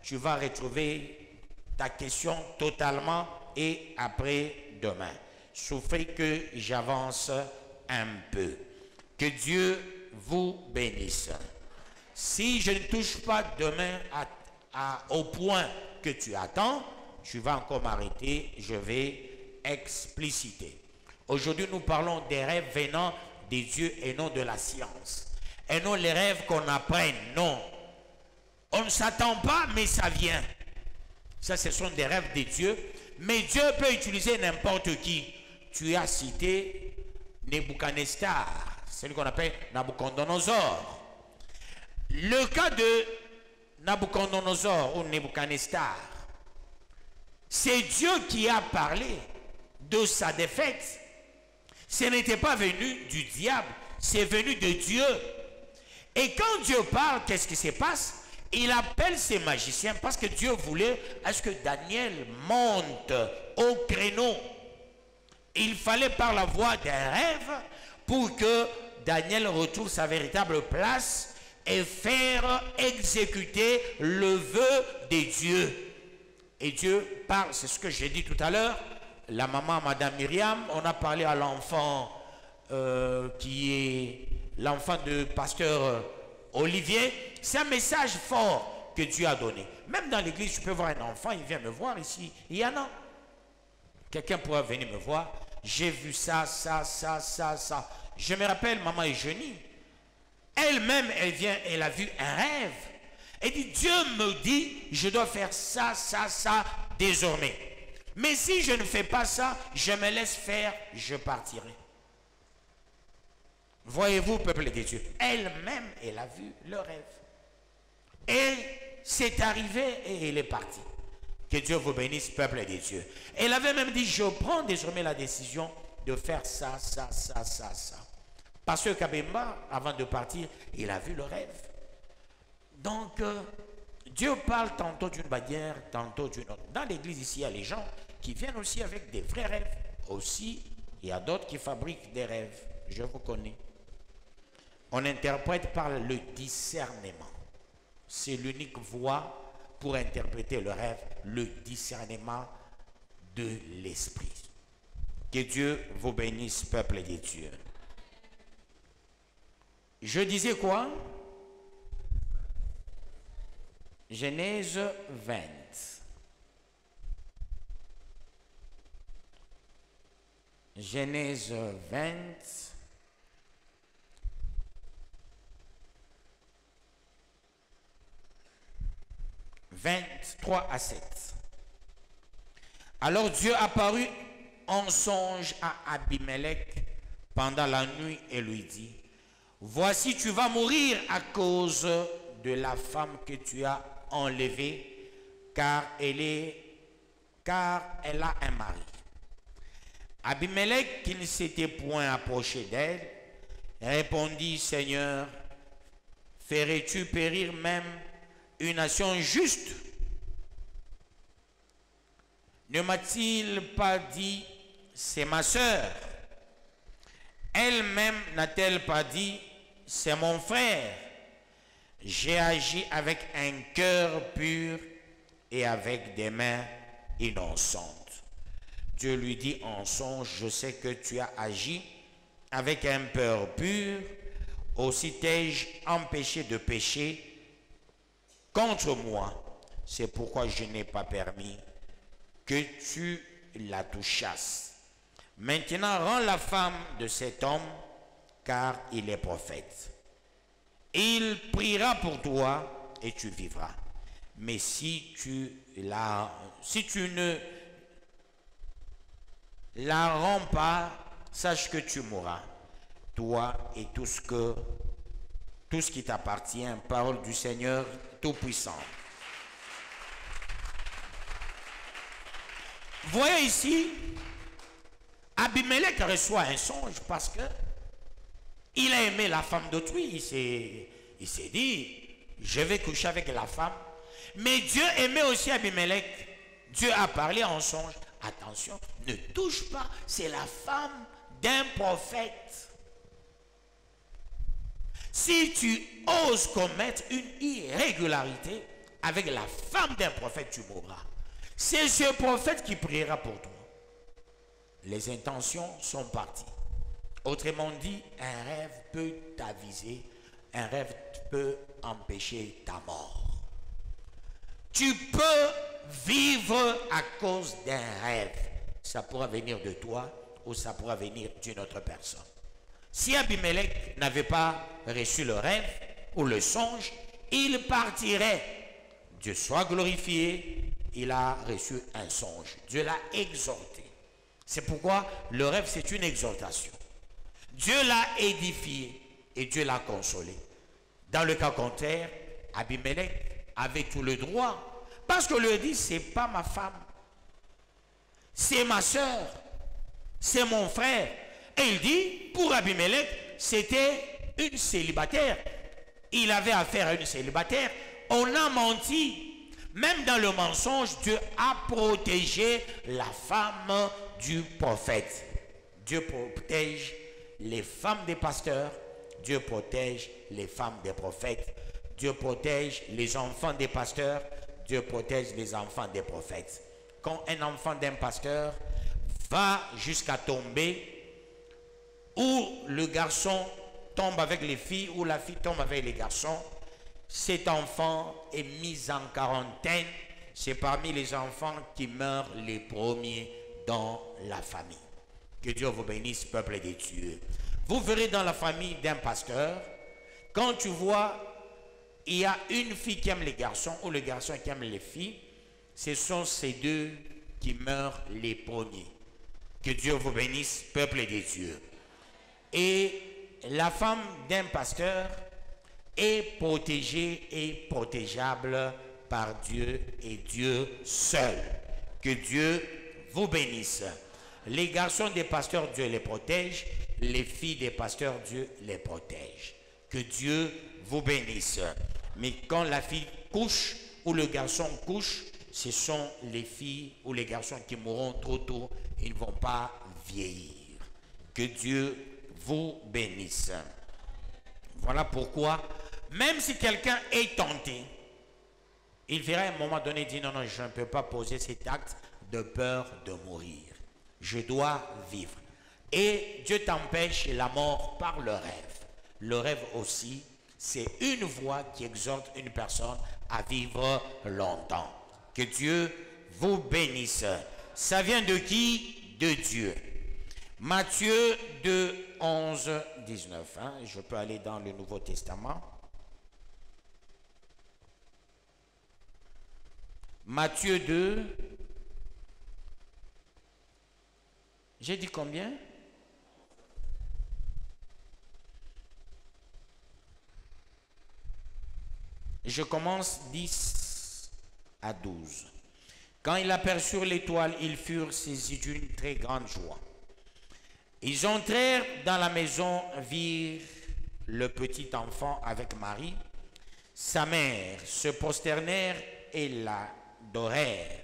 tu vas retrouver ta question totalement et après-demain. Souffrez que j'avance un peu. Que Dieu vous bénisse. Si je ne touche pas demain au point que tu attends, tu vas encore m'arrêter, je vais expliciter. Aujourd'hui, nous parlons des rêves venant des dieux et non de la science. Et non les rêves qu'on apprenne, non. On ne s'attend pas, mais ça vient. Ça, ce sont des rêves des dieux. Mais Dieu peut utiliser n'importe qui. Tu as cité Nebuchadnezzar, celui qu'on appelle Nabucodonosor. Le cas de Nabucodonosor ou Nebuchadnezzar, c'est Dieu qui a parlé de sa défaite. Ce n'était pas venu du diable, c'est venu de Dieu. Et quand Dieu parle, qu'est-ce qui se passe? Il appelle ses magiciens parce que Dieu voulait à ce que Daniel monte au créneau. Il fallait par la voie d'un rêve pour que Daniel retrouve sa véritable place et faire exécuter le vœu des dieux. Et Dieu parle, c'est ce que j'ai dit tout à l'heure, la maman, Madame Myriam, on a parlé à l'enfant qui est l'enfant de pasteur Olivier, c'est un message fort que Dieu a donné. Même dans l'église, tu peux voir un enfant, il vient me voir ici. Il y en a. Quelqu'un pourrait venir me voir. J'ai vu ça. Je me rappelle maman Eugénie. Elle-même, elle a vu un rêve. Elle dit, Dieu me dit, je dois faire ça désormais. Mais si je ne fais pas ça, je me laisse faire, je partirai. Voyez-vous, peuple de Dieu, elle-même, elle a vu le rêve. Et c'est arrivé et elle est partie. Que Dieu vous bénisse, peuple de Dieu. Elle avait même dit, je prends désormais la décision de faire ça. Pasteur Kabemba, avant de partir, il a vu le rêve. Donc, Dieu parle tantôt d'une bannière, tantôt d'une autre. Dans l'église ici, il y a les gens qui viennent aussi avec des vrais rêves. Aussi, il y a d'autres qui fabriquent des rêves. Je vous connais. On interprète par le discernement. C'est l'unique voie pour interpréter le rêve, le discernement de l'esprit. Que Dieu vous bénisse, peuple de Dieu. Je disais quoi? Genèse 20. Genèse 20. « 23 à 7. Alors Dieu apparut en songe à Abimelech pendant la nuit et lui dit, voici tu vas mourir à cause de la femme que tu as enlevée, car elle a un mari. Abimelech, qui ne s'était point approché d'elle, répondit, Seigneur, ferais-tu périr même une nation juste? Ne m'a-t-il pas dit, c'est ma sœur? Elle-même n'a-t-elle pas dit, c'est mon frère? J'ai agi avec un cœur pur et avec des mains innocentes. Dieu lui dit en songe, je sais que tu as agi avec un cœur pur, aussi t'ai-je empêché de pécher contre moi. C'est pourquoi je n'ai pas permis que tu la touchasses. Maintenant, rends la femme de cet homme, car il est prophète. Il priera pour toi et tu vivras. Mais si tu ne la rends pas, sache que tu mourras, toi et tout ce qui t'appartient. Parole du Seigneur Tout-Puissant. Voyez ici, Abimelech reçoit un songe parce que il a aimé la femme d'autrui. Il s'est dit, je vais coucher avec la femme. Mais Dieu aimait aussi Abimelech. Dieu a parlé en songe. Attention, ne touche pas, c'est la femme d'un prophète. Si tu oses commettre une irrégularité avec la femme d'un prophète, tu mourras. C'est ce prophète qui priera pour toi. Les intentions sont parties. Autrement dit, un rêve peut t'aviser, un rêve peut empêcher ta mort. Tu peux vivre à cause d'un rêve. Ça pourra venir de toi ou ça pourra venir d'une autre personne. Si Abimelech n'avait pas reçu le rêve ou le songe, il partirait. Dieu soit glorifié, il a reçu un songe. Dieu l'a exhorté. C'est pourquoi le rêve, c'est une exhortation. Dieu l'a édifié et Dieu l'a consolé. Dans le cas contraire, Abimelech avait tout le droit. Parce qu'on lui dit, c'est pas ma femme. C'est ma soeur. C'est mon frère. Et il dit, pour Abimelech, c'était une célibataire. Il avait affaire à une célibataire. On a menti. Même dans le mensonge, Dieu a protégé la femme du prophète. Dieu protège les femmes des pasteurs. Dieu protège les femmes des prophètes. Dieu protège les enfants des pasteurs. Dieu protège les enfants des prophètes. Quand un enfant d'un pasteur va jusqu'à tomber, ou le garçon tombe avec les filles ou la fille tombe avec les garçons, cet enfant est mis en quarantaine. C'est parmi les enfants qui meurent les premiers dans la famille. Que Dieu vous bénisse, peuple de Dieu. Vous verrez dans la famille d'un pasteur, quand tu vois, il y a une fille qui aime les garçons ou le garçon qui aime les filles, ce sont ces deux qui meurent les premiers. Que Dieu vous bénisse, peuple de Dieu. Et la femme d'un pasteur est protégée et protégeable par Dieu et Dieu seul. Que Dieu vous bénisse. Les garçons des pasteurs, Dieu les protège. Les filles des pasteurs, Dieu les protège. Que Dieu vous bénisse. Mais quand la fille couche ou le garçon couche, ce sont les filles ou les garçons qui mourront trop tôt. Ils ne vont pas vieillir. Que Dieu vous bénisse. Voilà pourquoi, même si quelqu'un est tenté, il verra à un moment donné dire non, non, je ne peux pas poser cet acte de peur de mourir. Je dois vivre. Et Dieu t'empêche la mort par le rêve. Le rêve aussi, c'est une voix qui exhorte une personne à vivre longtemps. Que Dieu vous bénisse. Ça vient de qui? De Dieu. Matthieu 2, 11, 19. Je peux aller dans le Nouveau Testament. Matthieu 2. J'ai dit combien? Je commence 10 à 12. Quand ils aperçurent l'étoile, ils furent saisis d'une très grande joie. Ils entrèrent dans la maison, virent le petit enfant avec Marie, sa mère, se prosternèrent et l'adorèrent.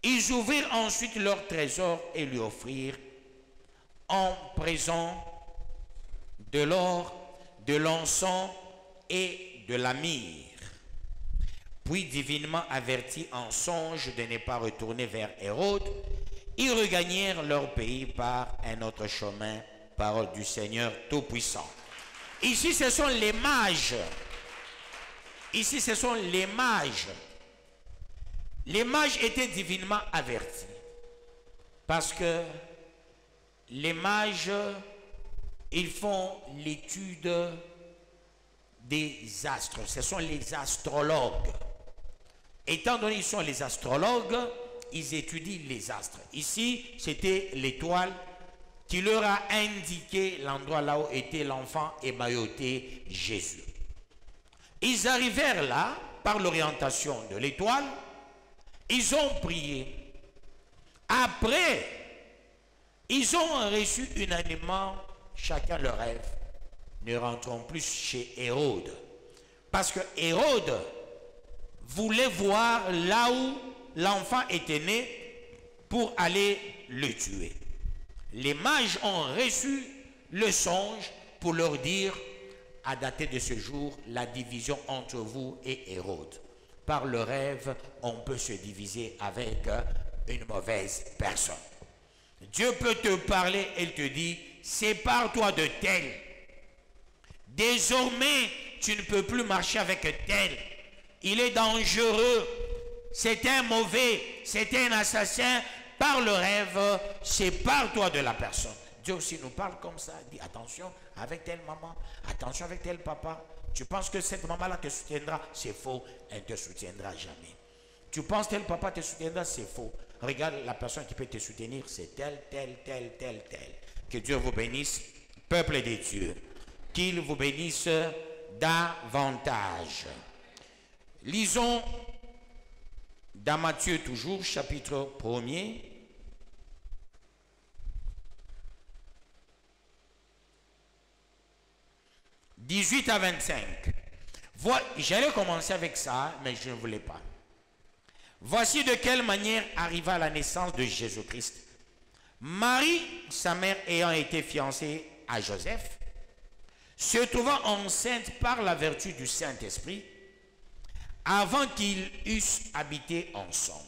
Ils ouvrirent ensuite leur trésor et lui offrirent en présent de l'or, de l'encens et de la myrrhe. Puis, divinement avertis en songe de ne pas retourner vers Hérode, ils regagnèrent leur pays par un autre chemin, parole du Seigneur Tout-Puissant. Ici, ce sont les mages. Ici, ce sont les mages. Les mages étaient divinement avertis. Parce que les mages, ils font l'étude des astres. Ce sont les astrologues. Étant donné qu'ils sont les astrologues, ils étudient les astres. Ici, c'était l'étoile qui leur a indiqué l'endroit là où était l'enfant émailloté Jésus. Ils arrivèrent là, par l'orientation de l'étoile, ils ont prié. Après, ils ont reçu unanimement chacun leur rêve. Ne rentrons plus chez Hérode. Parce que Hérode voulait voir là où l'enfant était né pour aller le tuer. Les mages ont reçu le songe pour leur dire, à dater de ce jour, la division entre vous et Hérode. Par le rêve, on peut se diviser avec une mauvaise personne. Dieu peut te parler et te dire, sépare-toi de tel. Désormais, tu ne peux plus marcher avec tel. Il est dangereux. C'est un mauvais. C'est un assassin. Par le rêve, sépare-toi de la personne. Dieu aussi nous parle comme ça. Il dit attention avec telle maman. Attention avec tel papa. Tu penses que cette maman-là te soutiendra? C'est faux. Elle ne te soutiendra jamais. Tu penses que tel papa te soutiendra? C'est faux. Regarde la personne qui peut te soutenir. C'est tel. Que Dieu vous bénisse. Peuple de Dieu. Qu'il vous bénisse davantage. Lisons dans Matthieu toujours, chapitre 1er. « 18 à 25. J'allais commencer avec ça, mais je ne voulais pas. Voici de quelle manière arriva la naissance de Jésus-Christ. Marie, sa mère ayant été fiancée à Joseph, se trouvant enceinte par la vertu du Saint-Esprit, avant qu'ils eussent habité ensemble.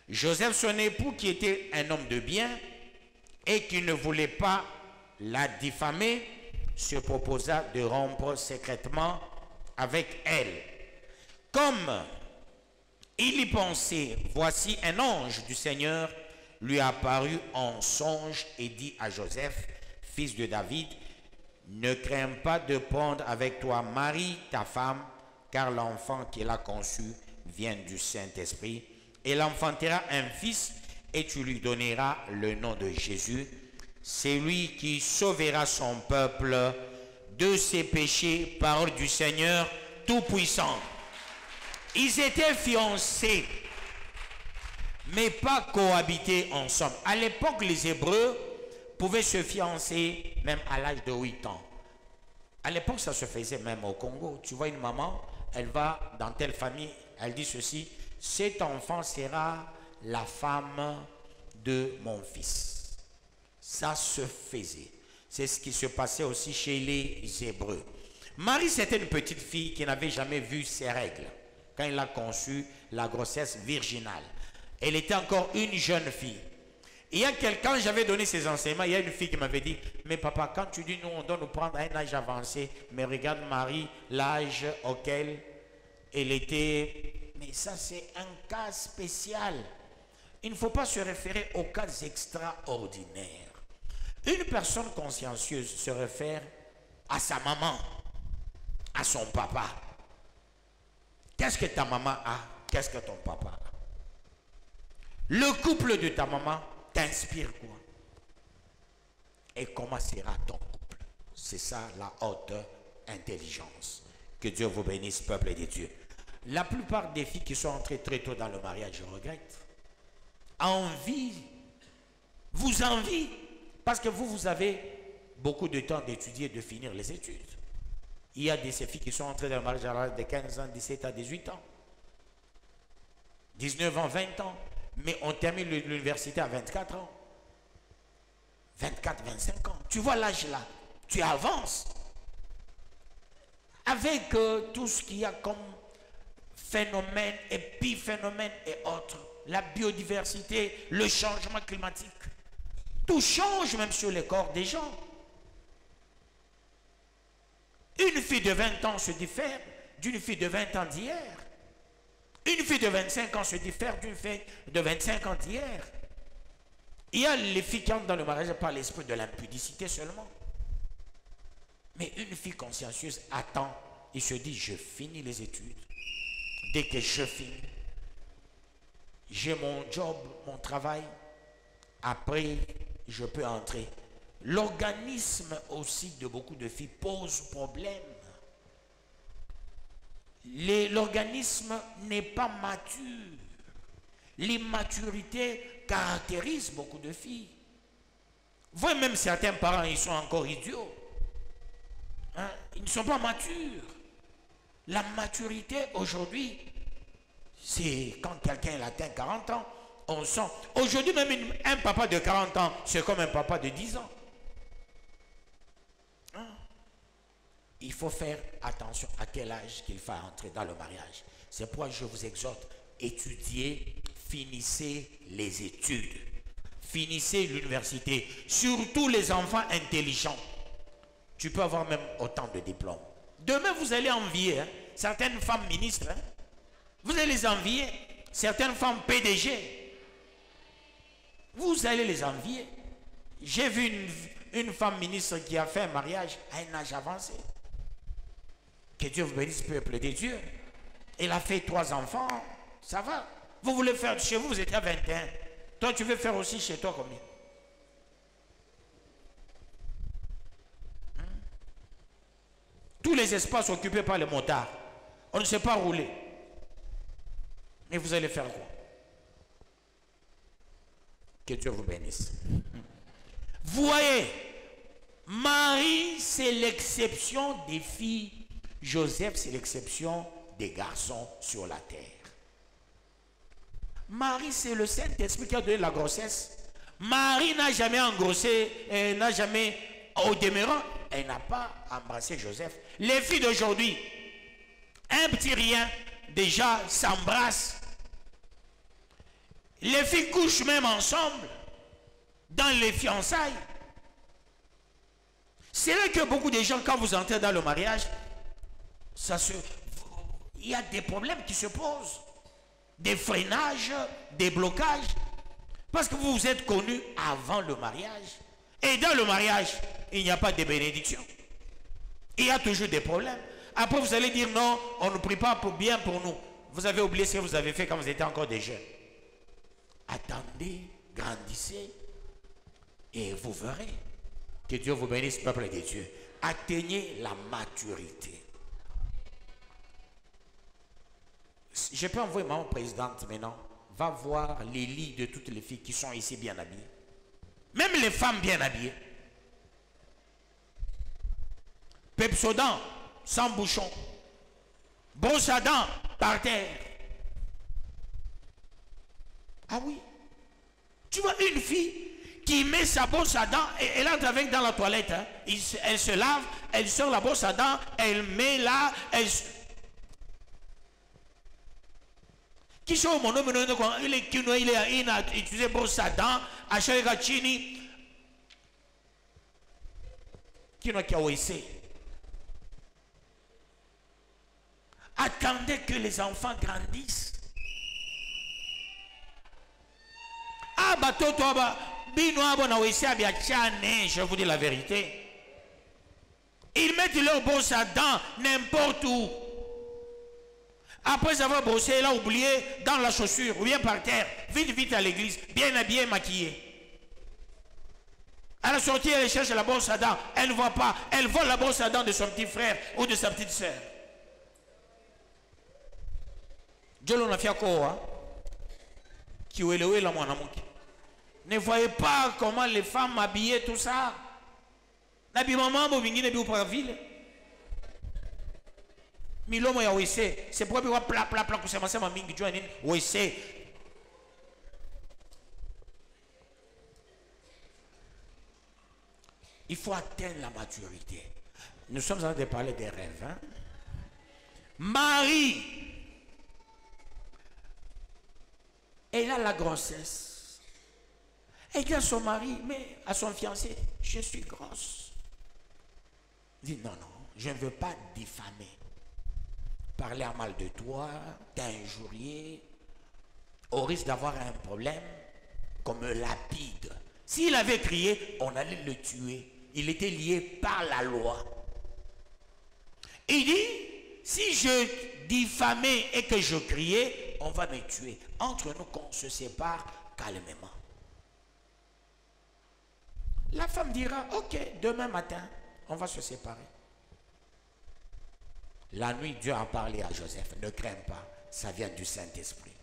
Joseph, son époux, qui était un homme de bien et qui ne voulait pas la diffamer, se proposa de rompre secrètement avec elle. Comme il y pensait, voici un ange du Seigneur lui apparut en songe et dit à Joseph, fils de David, ne crains pas de prendre avec toi Marie, ta femme, car l'enfant qu'elle a conçu vient du Saint-Esprit. Elle enfantera un fils et tu lui donneras le nom de Jésus. C'est lui qui sauvera son peuple de ses péchés, parole du Seigneur Tout-Puissant. Ils étaient fiancés, mais pas cohabiter ensemble. À l'époque, les Hébreux pouvaient se fiancer même à l'âge de 8 ans. À l'époque, ça se faisait même au Congo. Tu vois une maman, elle va dans telle famille, elle dit ceci, cet enfant sera la femme de mon fils. Ça se faisait. C'est ce qui se passait aussi chez les Hébreux. Marie, c'était une petite fille qui n'avait jamais vu ses règles quand elle a conçu la grossesse virginale. Elle était encore une jeune fille. Il y a quelqu'un, j'avais donné ces enseignements, il y a une fille qui m'avait dit, mais papa, quand tu dis nous, on doit nous prendre à un âge avancé, mais regarde Marie, l'âge auquel elle était... Mais ça, c'est un cas spécial. Il ne faut pas se référer aux cas extraordinaires. Une personne consciencieuse se réfère à sa maman, à son papa. Qu'est-ce que ta maman a? Qu'est-ce que ton papa a? Le couple de ta maman t'inspire quoi? Et comment sera ton couple? C'est ça la haute intelligence. Que Dieu vous bénisse, peuple de Dieu. La plupart des filles qui sont entrées très tôt dans le mariage, je regrette, vous envient, parce que vous avez beaucoup de temps d'étudier, de finir les études. Il y a ces filles qui sont entrées dans le mariage à l'âge de 15 ans, 17 ans, 18 ans, 19 ans, 20 ans, mais on termine l'université à 24 ans, 24, 25 ans. Tu vois l'âge là, tu avances. Avec tout ce qu'il y a comme phénomène, épiphénomène et autres, la biodiversité, le changement climatique, tout change même sur le corps des gens. Une fille de 20 ans se diffère d'une fille de 20 ans d'hier. Une fille de 25 ans se diffère d'une fille de 25 ans d'hier. Il y a les filles qui entrent dans le mariage par l'esprit de l'impudicité seulement. Mais une fille consciencieuse attend et se dit, je finis les études. Dès que je finis, j'ai mon job, mon travail. Après, je peux entrer. L'organisme aussi de beaucoup de filles pose problème. L'organisme n'est pas mature. L'immaturité caractérise beaucoup de filles. Vous voyez, même certains parents, ils sont encore idiots. Hein? Ils ne sont pas matures. La maturité aujourd'hui, c'est quand quelqu'un atteint 40 ans, on sent. Aujourd'hui, même un papa de 40 ans, c'est comme un papa de 10 ans. Hein? Il faut faire attention à quel âge qu'il faut entrer dans le mariage. C'est pourquoi je vous exhorte, étudiez, finissez les études. Finissez l'université. Surtout les enfants intelligents. Tu peux avoir même autant de diplômes. Demain, vous allez envier certaines femmes ministres. Vous allez les envier. Certaines femmes PDG. Vous allez les envier. J'ai vu une femme ministre qui a fait un mariage à un âge avancé. Que Dieu vous bénisse, peuple de Dieu. Elle a fait 3 enfants. Ça va. Vous voulez faire chez vous, vous êtes à 21. Toi, tu veux faire aussi chez toi combien? Tous les espaces occupés par les motards. On ne sait pas rouler. Mais vous allez faire quoi? Que Dieu vous bénisse. Vous voyez, Marie, c'est l'exception des filles. Joseph, c'est l'exception des garçons sur la terre. Marie, c'est le Saint-Esprit qui a donné la grossesse. Marie n'a jamais engrossé, n'a jamais, au demeurant, elle n'a pas embrassé Joseph. Les filles d'aujourd'hui, un petit rien, déjà s'embrassent. Les filles couchent même ensemble dans les fiançailles. C'est vrai que beaucoup de gens, quand vous entrez dans le mariage, il y a des problèmes qui se posent. Des freinages, des blocages. Parce que vous vous êtes connus avant le mariage. Et dans le mariage, il n'y a pas de bénédiction. Il y a toujours des problèmes. Après, vous allez dire non, on ne prie pas bien pour nous. Vous avez oublié ce que vous avez fait quand vous étiez encore des jeunes. Attendez, grandissez, et vous verrez. Que Dieu vous bénisse, peuple de Dieu. Atteignez la maturité. Je peux envoyer maman présidente maintenant. Va voir les lits de toutes les filles qui sont ici bien habillées. Même les femmes bien habillées. Pepsodent, sans bouchon. Brosse à dents, par terre. Ah oui. Tu vois une fille qui met sa brosse à dents et elle entre avec dans la toilette. Hein. Elle se lave, elle sort la brosse à dents, elle met là, qui sont mon nom, il a utilisé brosse à dents, à chaque chini. Qui n'a qu'à OSC. Attendez que les enfants grandissent. Ah, bateau, toi, je vous dis la vérité. Ils mettent leur brosse à dents n'importe où. Après avoir brossé, elle a oublié dans la chaussure ou bien par terre. Vite, vite à l'église, bien habillée, maquillée. À la sortie, elle cherche la brosse à dents. Elle ne voit pas. Elle vole la brosse à dents de son petit frère ou de sa petite soeur. Dieu l'a fait quoi? Qui est le la mon amour. Ne voyez pas comment les femmes habillées tout ça. Nabi maman bo bingi nabi upara ville. Milomo ya wese, c'est pour que pla pla pla kusema sema mingi jua nini wese. Il faut atteindre la maturité. Nous sommes en train de parler des rêves. Hein? Marie, elle a la grossesse. Elle dit à son mari, mais à son fiancé, je suis grosse. Il dit non, non, je ne veux pas diffamer. Parler à mal de toi, t'injurier, au risque d'avoir un problème, comme un lapide. S'il avait crié, on allait le tuer. Il était lié par la loi. Il dit, si je diffamais et que je criais, on va me tuer. Entre nous, qu'on se sépare calmement. La femme dira, ok, demain matin, on va se séparer. La nuit, Dieu a parlé à Joseph, ne crains pas, ça vient du Saint-Esprit.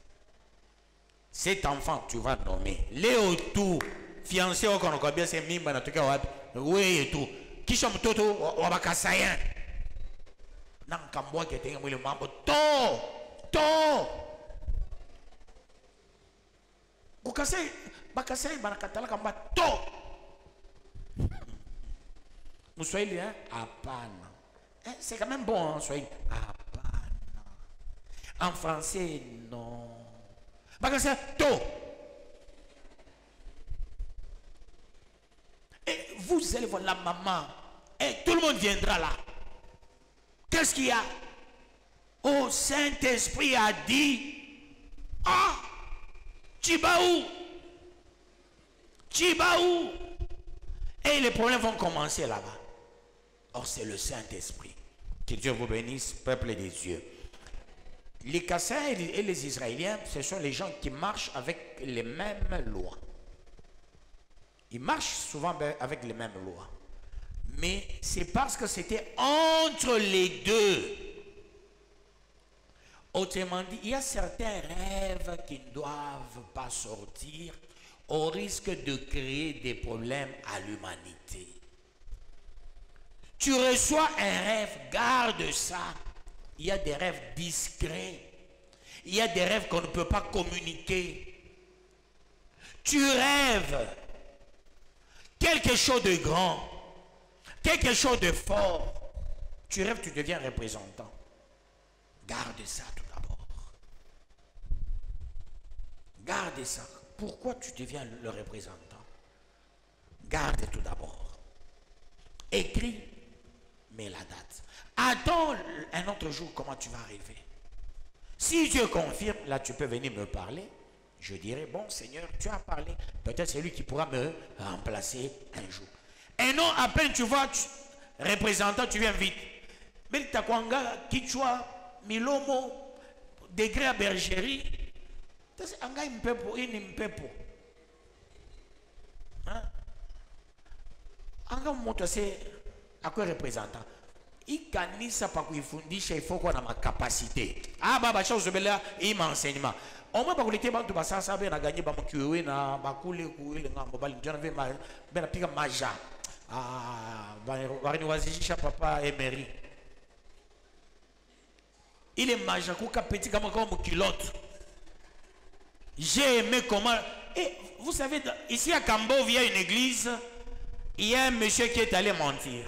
Cet enfant, tu vas nommer Léo tout, fiancé au Konokobia, c'est Mimba, en tout cas, oui et tout. Qui sont tout, Wabakasayan. Nan Kamboa qui était le mambo, to. Ukasai, Bakasai, Banakatala Kamba, to. Moussoïli, hein, apana. C'est quand même bon en Swahili. En français, non. Parce que c'est tôt. Et vous allez voir la maman. Et tout le monde viendra là. Qu'est-ce qu'il y a? Oh, Saint-Esprit a dit. Ah, Chibaou. Et les problèmes vont commencer là-bas. Or, c'est le Saint-Esprit. Que Dieu vous bénisse, peuple des dieux. Les Kassais et les Israéliens, ce sont les gens qui marchent avec les mêmes lois. Ils marchent souvent avec les mêmes lois. Mais c'est parce que c'était entre les deux. Autrement dit, il y a certains rêves qui ne doivent pas sortir au risque de créer des problèmes à l'humanité. Tu reçois un rêve, garde ça. Il y a des rêves discrets. Il y a des rêves qu'on ne peut pas communiquer. Tu rêves quelque chose de grand, quelque chose de fort. Tu rêves, tu deviens représentant. Garde ça tout d'abord. Garde ça. Pourquoi tu deviens le représentant? Garde tout d'abord. Écris, mets la date. Attends un autre jour, comment tu vas arriver. Si Dieu confirme, là tu peux venir me parler. Je dirai, bon Seigneur, tu as parlé. Peut-être c'est lui qui pourra me remplacer un jour. Et non, à peine tu vois, représentant, tu viens vite. Mais Takwanga, Kichwa, Milomo, degré à bergerie. C'est un gars, il me paie pour. Un gars, moi, c'est à quoi représentant. Il kanisa pa kuifundisha il faut qu'on a ma capacité. Ah bah chose bela il m'enseignement. Au moins ba kulete bantu basasa be na gagner ba mkiwe na bakule kuile ngambo bali njana ve ma bena pika maja. Ah ba ni wazisha papa Emery. Il est maja kuka petit comme kilote. J'ai aimé comment et vous savez ici à Cambo il y a une église, il y a un monsieur qui est allé mentir.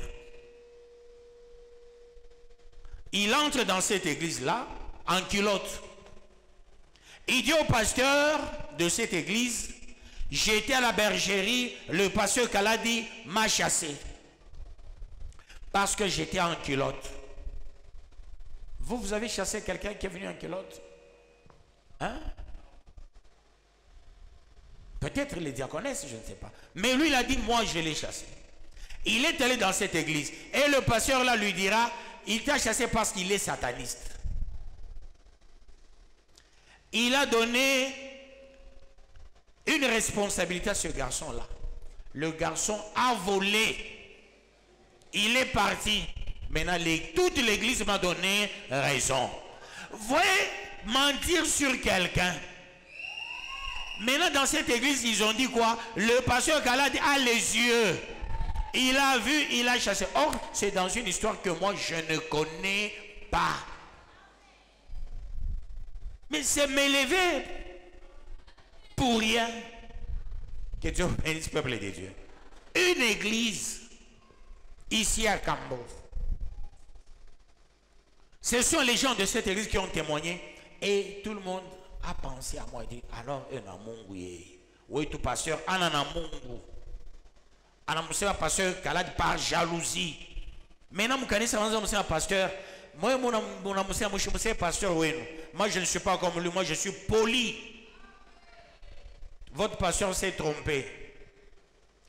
Il entre dans cette église-là, en culotte. Il dit au pasteur de cette église, j'étais à la bergerie, le pasteur Kaladi m'a chassé. Parce que j'étais en culotte. Vous avez chassé quelqu'un qui est venu en culotte? Hein? Peut-être les diaconesses, je ne sais pas. Mais lui, il a dit, moi, je l'ai chassé. Il est allé dans cette église. Et le pasteur là lui dira, il t'a chassé parce qu'il est sataniste. Il a donné une responsabilité à ce garçon-là. Le garçon a volé. Il est parti. Maintenant, toute l'église m'a donné raison. Vous voyez, mentir sur quelqu'un. Maintenant, dans cette église, ils ont dit quoi? Le pasteur Kalad a les yeux. Il a vu, il a chassé. Or, c'est dans une histoire que moi, je ne connais pas. Mais c'est m'élever pour rien. Que Dieu bénisse le peuple de Dieu. Une église, ici à Cambo. Ce sont les gens de cette église qui ont témoigné. Et tout le monde a pensé à moi et dit, alors, un amungu, oui, tout pasteur, un amungu. Un pasteur Kalad par jalousie. Maintenant, vous connaissez un pasteur. Moi, mon pasteur, moi, je ne suis pas comme lui, moi, je suis poli. Votre pasteur s'est trompé.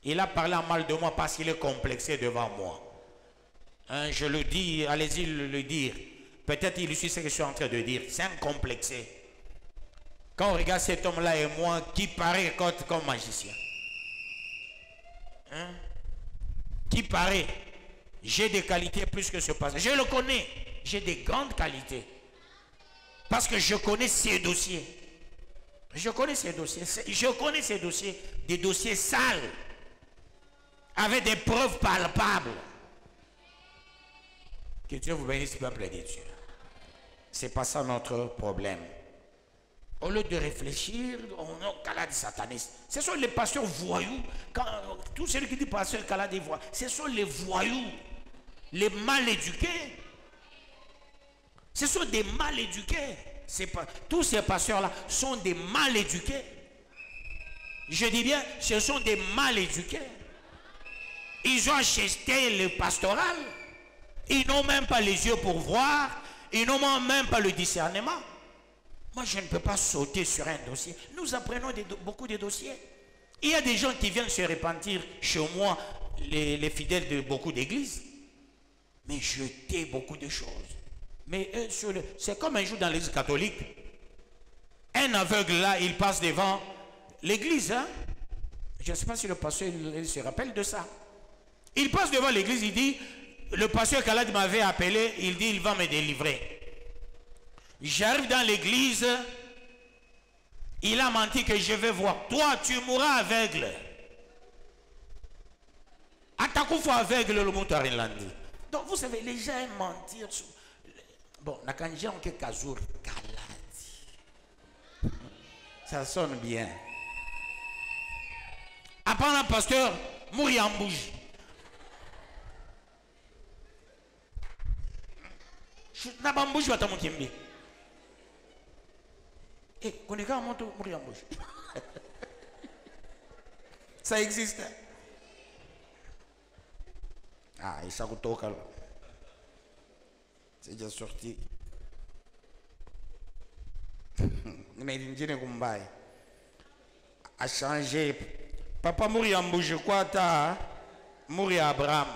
Il a parlé en mal de moi parce qu'il est complexé devant moi. Hein, je le dis, allez-y le dire. Peut-être il suit ce que je suis en train de dire. C'est un complexé. Quand on regarde cet homme-là et moi, qui paraît comme magicien. Hein? Qui paraît, j'ai des qualités plus que ce pasteur. Je le connais, j'ai des grandes qualités. Parce que je connais ces dossiers. Je connais ces dossiers. Je connais ces dossiers, des dossiers sales, avec des preuves palpables. Que Dieu vous bénisse, peuple de Dieu. C'est pas ça notre problème. Au lieu de réfléchir, on est Kalad sataniste. Ce sont les pasteurs voyous. Tous ceux qui disent pasteur Kalad des voyous, ce sont les voyous, les mal éduqués. Ce sont des mal éduqués. Tous ces pasteurs-là sont des mal éduqués. Je dis bien, ce sont des mal éduqués. Ils ont acheté le pastoral. Ils n'ont même pas les yeux pour voir. Ils n'ont même pas le discernement. Moi, je ne peux pas sauter sur un dossier. Nous apprenons beaucoup de dossiers. Il y a des gens qui viennent se repentir chez moi, les fidèles de beaucoup d'églises. Mais jeter beaucoup de choses. Mais c'est comme un jour dans l'église catholique. Un aveugle là, il passe devant l'église. Hein? Je ne sais pas si le pasteur il se rappelle de ça. Il passe devant l'église, il dit, le pasteur Kalad m'avait appelé, il dit, il va me délivrer. J'arrive dans l'église, il a menti que je vais voir. Toi, tu mourras aveugle. Atakufa aveugle le montarinlandi. Donc, vous savez, les gens aiment mentir. Bon, Nakanji on Kazur Kaladi. Ça sonne bien. Après, un pasteur mourir en bouge. Je n'ai pas bouge à mon kimbi. Et qu'on est quand même mourir en bouche. Ça existe. Ah, et ça coûte au calme. C'est déjà sorti. Mais il dit que a changé. Papa mourir en bouge quoi ta mourir Abraham.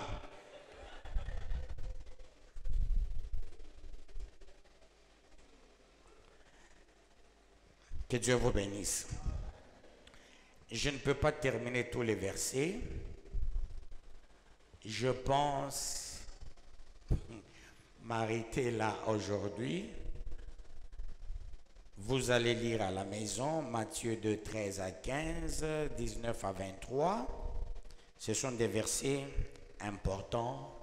Que Dieu vous bénisse. Je ne peux pas terminer tous les versets. Je pense m'arrêter là aujourd'hui. Vous allez lire à la maison Matthieu 2, 13 à 15, 19 à 23. Ce sont des versets importants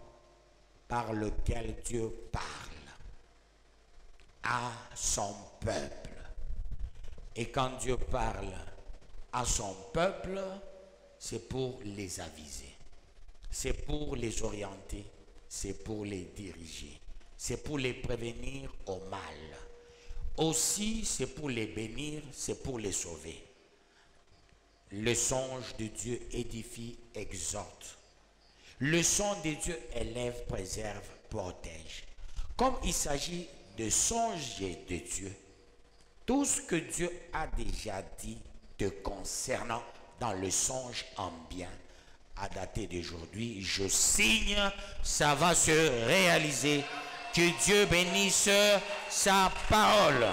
par lesquels Dieu parle à son peuple. Et quand Dieu parle à son peuple, c'est pour les aviser, c'est pour les orienter, c'est pour les diriger, c'est pour les prévenir au mal. Aussi, c'est pour les bénir, c'est pour les sauver. Le songe de Dieu édifie, exhorte. Le son de Dieu élève, préserve, protège. Comme il s'agit de songer de Dieu, tout ce que Dieu a déjà dit te concernant dans le songe en bien, à dater d'aujourd'hui, je signe, ça va se réaliser. Que Dieu bénisse sa parole.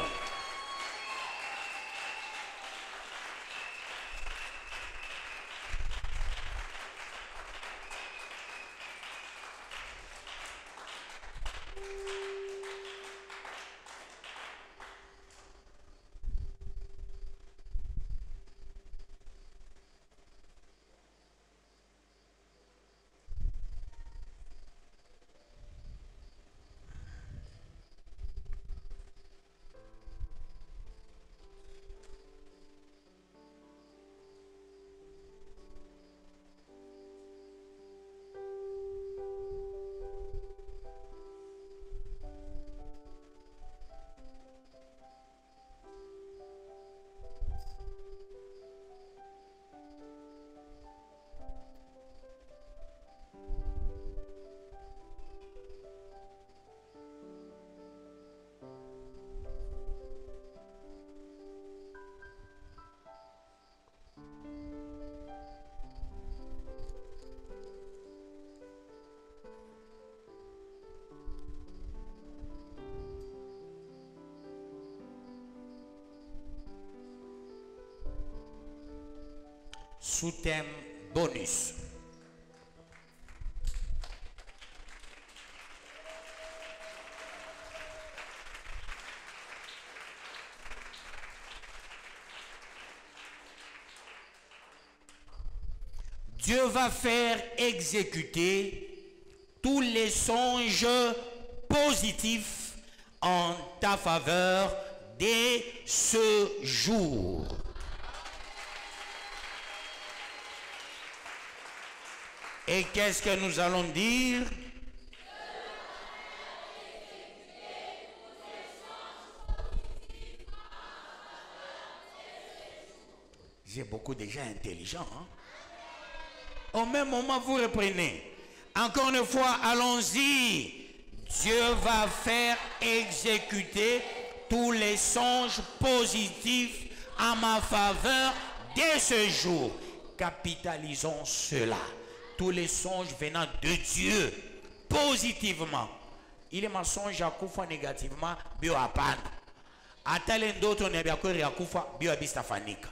Sous-thème bonus. Dieu va faire exécuter tous les songes positifs en ta faveur dès ce jour. Et qu'est-ce que nous allons dire? J'ai beaucoup de gens intelligents. Hein? Au même moment, vous reprenez. Encore une fois, allons-y. Dieu va faire exécuter tous les songes positifs en ma faveur dès ce jour. Capitalisons cela. Tous les songes venant de Dieu positivement. Il est mensonge à kufa négativement, bio apana. Atale ndoto ne biakori ya kufa bio abistafanika.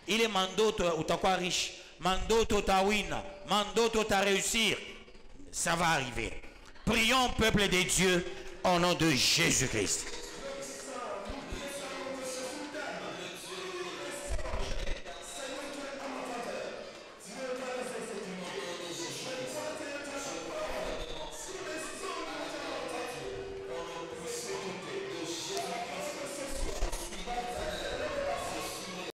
Il est mandoto utakuwa riche, mandoto utawina, mandoto ta réussir. Ça va arriver. Prions peuple de Dieu au nom de Jésus-Christ.